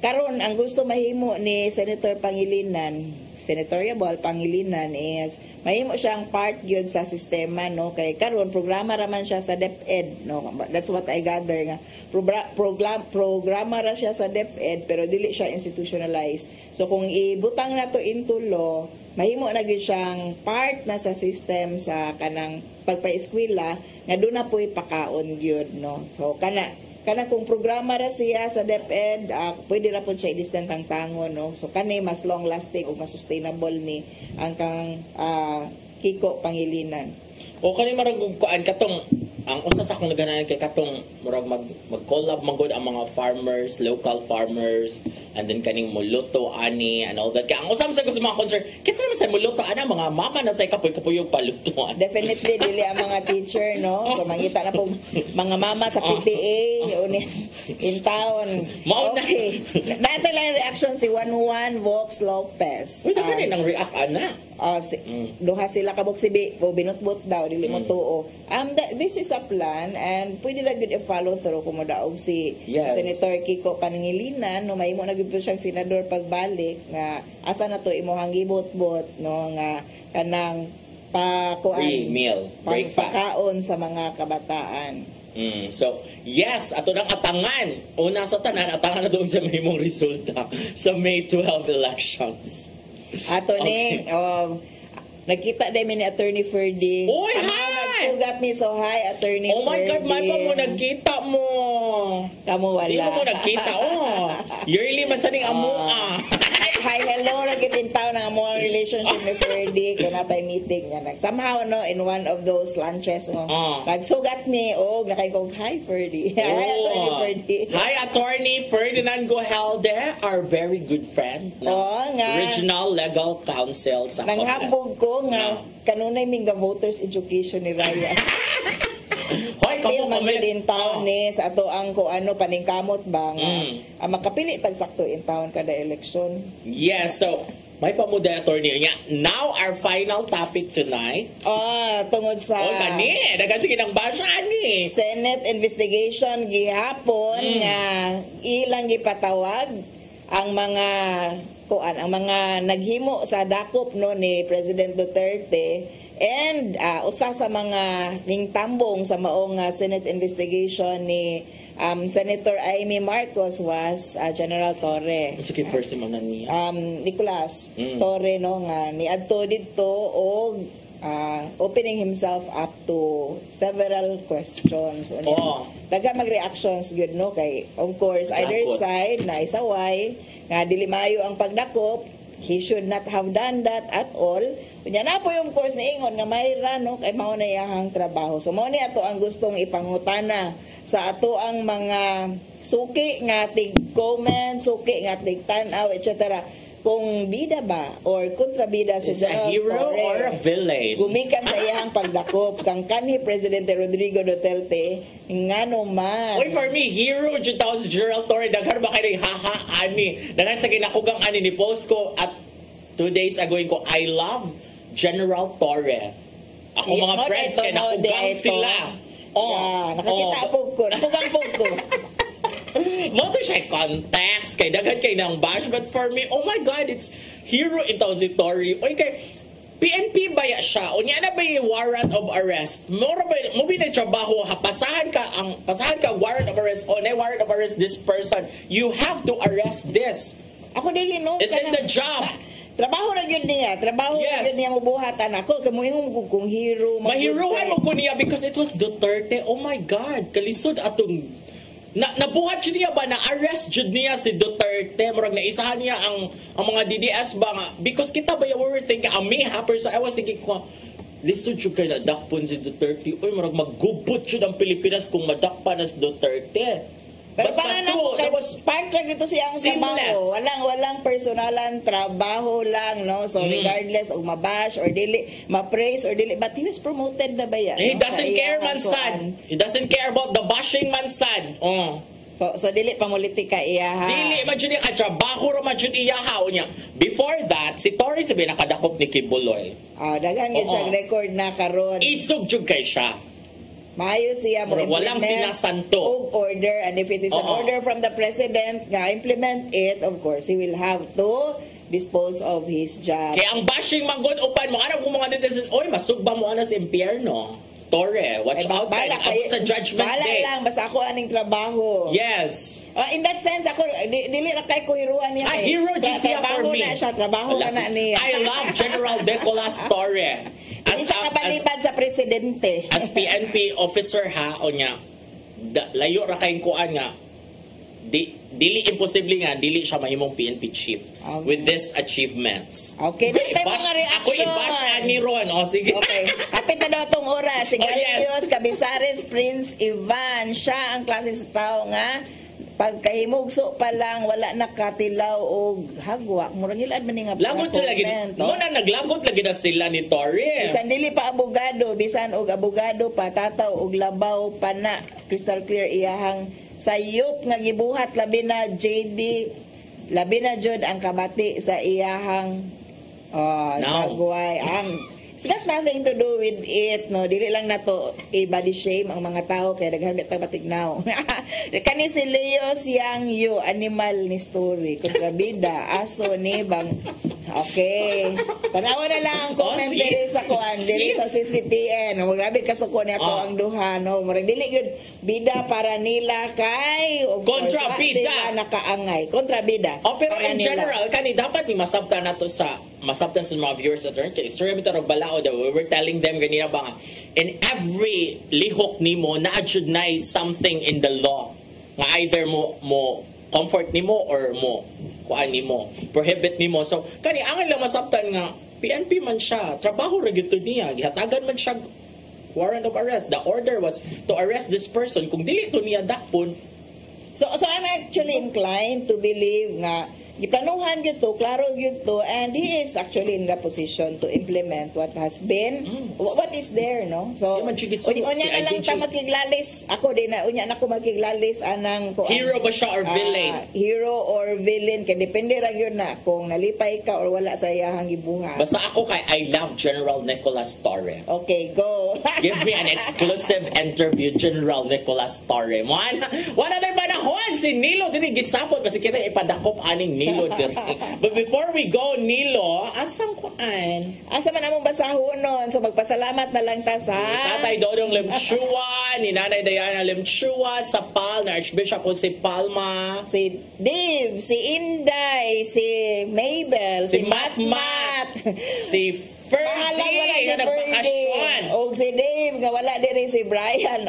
Karon ang gusto mahimo ni Senator Pangilinan, Senatoriable Pangilinan, is mahimo siyang part gyud sa sistema, no, kay karon programa ra man siya sa DepEd, no. That's what I gather nga. Programa ra siya sa DepEd pero dili siya institutionalized. So kung ibutang nato into law, mahimo na gyud siyang part na sa system sa kanang pagpa-eskwela nga doon na po ipakaon gyud, no. So kana kung programa ra siya sa DepEd, pwede ra po siya i-distant ang tango, no. So kani mas long lasting o mas sustainable ni ang kang Kiko Pangilinan.
O kani marag kuan katong ang usa sa akong naganahan kay katong murag mag-collab magud ang mga farmers, local farmers, and then kaning muluto ani and all that. Kaya ang usam sa gusto mga concern, kasi naman sa muluto ana mga mama na sa kapoy-kapoy paluto.
Definitely dili ang mga teacher, no. So mangita na po mga mama sa PTA in town. Okay. Nato lang reaction si 11 Vox Lopez.
Uy, kani nang react ana.
Duha sila kabok si binutbot daw dili mo tuo. This is a plan and pwede na gud i-follow through kung modaog si Senator Kiko Pangilinan, no, mahimo na gud siyang senador pagbalik nga asa na to imong gibot-bot, no, nga kanang
free meal breakfast
pagkaon sa mga kabataan.
So, yes, ato nang atangan. Una sa tanan, atangan na doon sa mahimong resulta sa May 12 elections.
Ato ning nakita din ni Attorney Ferdy.
Uy, hi!
Nagsugat mi, so hi, Attorney Ferdy.
Oh my God, man pa mo nagkita mo.
Kamu wala.
Di mo nagkita, Yearly masaning amua.
hi hello ra gid in town ang among relationship ni Ferdy kay natay meeting niya. Somehow no in one of those lunches no. Nagsugat mi og nakay kog hi Ferdy. Hi Attorney Ferdy.
Hi Attorney Ferdinand Gohalde, our very good friend. Regional Legal Counsel sa
nanghambog ko nga kanunay ming voters education ni Raya.
Hoy,
kamu comment in town ni sa ato ang ko ano paningkamot ba nga makapili tag sakto in town kada election.
Yes, so may pamuda attorney niya. Now our final topic tonight.
Tungod sa
kani, dagan sige nang basya ani.
Senate investigation gihapon nga ilang gipatawag ang mga kuan ang mga naghimo sa dakop no ni President Duterte. And usa sa mga ningtambong sa maong Senate investigation ni Senator Amy Marcos was General Torre.
Sige first mo na niya.
Nicolas Torre no nga niadto didto og opening himself up to several questions. Daga mag-reactions good no kay of course either side na isaway nga dili maayo ang pagdakop. He should not have done that at all. Kunya na po yung course ni ingon nga mayra no kay mao na iyang trabaho. So mao ni ato ang gustong ipangutana sa ato ang mga suki nga tig comment, suki nga tig tan-aw etc. Kung bida ba or kontrabida si General
hero
Torre,
or a villain.
Gumikan sa iyang pagdakop kang kanhi Presidente Rodrigo Duterte ngano man.
Wait for me, hero jud tawo si General Torre daghan ba kay haha ani. Daghan sa kinakugang ani ni post ko at 2 days ago ko I love General Torre. Ako mga friends kay nakugang sila.
Nakakita po ko. Nakugang po ko.
Mo to siya context kay daghan kay nang bash but for me oh my god it's hero itaw si Torre. Oy kay PNP baya siya unya na ba yung warrant of arrest mo trabaho ha pasahan ka warrant of arrest warrant of arrest this person you have to arrest this
ako dili no
it's in the job.
Trabaho na yun niya. Trabaho na yun niya mabuhatan ako. Kamuhing mo kung hero.
Mahiruhan mo ko niya because it was Duterte. Oh my God. Kalisod atong nabuhat siya niya ba? Na-arrest jud niya si Duterte. Murag naisahan niya ang mga DDS ba nga. Because kita ba yung we were thinking, I was thinking ko, lisod siya kay nadakpon si Duterte. Uy, murag maggubot siya ng Pilipinas kung madakpan na si Duterte.
Pero para na po, kay part lang ito siyang trabaho. Walang personalan, trabaho lang, no? So, regardless, o mabash, or dili, ma-praise, or dili, but he was promoted na ba yan?
He doesn't care, man, son. He doesn't care about the bashing, man, son.
So dili pamulitika iyaha.
Dili man jud ka trabaho ra man jud iyaha unya. Before that, si Torre sabi nakadakop ni Kibuloy.
Daghan gyud siya record na karon.
Isog jud kay siya.
Maayo siya mo
walang sinasanto
order, and if it is an order from the president nga implement it, of course he will have to dispose of his job.
Kaya ang bashing manggod upan mo anong kung mga netizen oy masugba mo ana sa impyerno. Torre, watch out kay abot sa judgment day.
Bala lang basta ako aning trabaho.
Yes.
In that sense ako dili ra kay ko hiruan niya.
Hero siya for me.
Trabaho na niya.
I love General Nicolas Torre.
As kabalibad sa presidente.
As PNP officer ha o niya. Layo ra kay kuan nga. Dili imposible nga dili siya mahimong PNP chief with these achievements.
Okay, mga reaction.
Ako i-bash ani ron. Sige.
Okay. Kapit na daw tong oras. Si Galios Cabizares Prince Ivan, siya ang klase sa tao nga pagkahimugso pa lang wala nakatilaw og hagwa murag ilad man nga
lagot lagi no na naglagot lagi na sila ni Torre
bisan dili pa abogado bisan og abogado pa tataw og labaw pa na crystal clear iyahang sayop nga gibuhat labi na JD labi na jud ang kabati sa iyahang nagway ang it's got nothing to do with it, no? Dili lang na to body shame ang mga tao kaya daghan bitaw batignaw. Kani si Leo siyang you animal ni story kontrabida aso ni bang. Okay. Tanawa na lang ang comment diri sa kuan, diri sa CCTN. Grabe kasuko ni ako ang duha, no? Murag dili gyud bida para nila kay
kontrabida
nakaangay. Kontrabida.
Pero in general kani dapat ni masabtan nato sa masabtan sa mga viewers at kay story bitaw og balao daw we were telling them ganina ba nga in every lihok nimo na-adjud na something in the law nga either mo comfort nimo or mo kuan nimo, prohibit nimo. So kani angay lang masabtan nga PNP man siya, trabaho ra gyud niya, gihatagan man siya warrant of arrest. The order was to arrest this person. Kung dili to niya dakpon.
So I'm actually inclined to believe nga giplanuhan gyud to, klaro gyud to, and he is actually in the position to implement what has been, what is there, no? So unya na lang ta magkiglalis, ako din na unya na ko magkiglalis anang
hero ba siya or villain?
Hero or villain, kay depende ra gyud na kung nalipay ka or wala sa iyang gibuhat.
Basta ako kay I love General Nicolas Torre.
Okay, go.
Give me an exclusive interview, General Nicolas Torre. One other panahon, si Nilo din gisapot kasi kita ipadakop aning Nilo dire. But before we go, Nilo, asang kuan?
Asa man among basahon nun? So magpasalamat na lang ta sa
Tatay Dodong Limchua, ni Nanay Diana Limchua, sa PAL, na Archbishop po si Palma,
si Dave, si Inday, si Mabel, si Matmat,
si Ferdy na nagpakasyon.
O si Dave, nga wala din si Brian.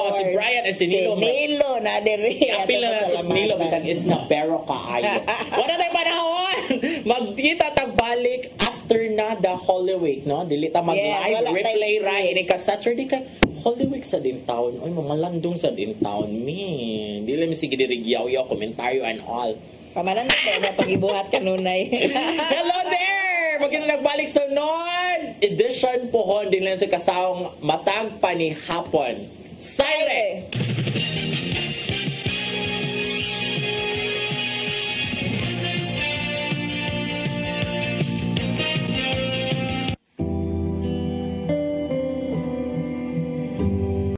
Si Brian at si Nilo.
Si Nilo na din.
Apil na si Nilo, bisan is na pero kaayo. Wala tayo panahon! Magkita tagbalik after na the Holy Week, no? Dili ta mag-live, replay ra. Ini ka Saturday ka, Holy Week sa din town. Oy, mamalandong sa din town. Me. Dili mi sige dirigyaw-yaw, komentaryo and all.
Pamanan na pag-ibuhat kanunay.
Hello there! Magkita nagbalik sa non-edition po din lang sa kasawang matag panihapon. Saire!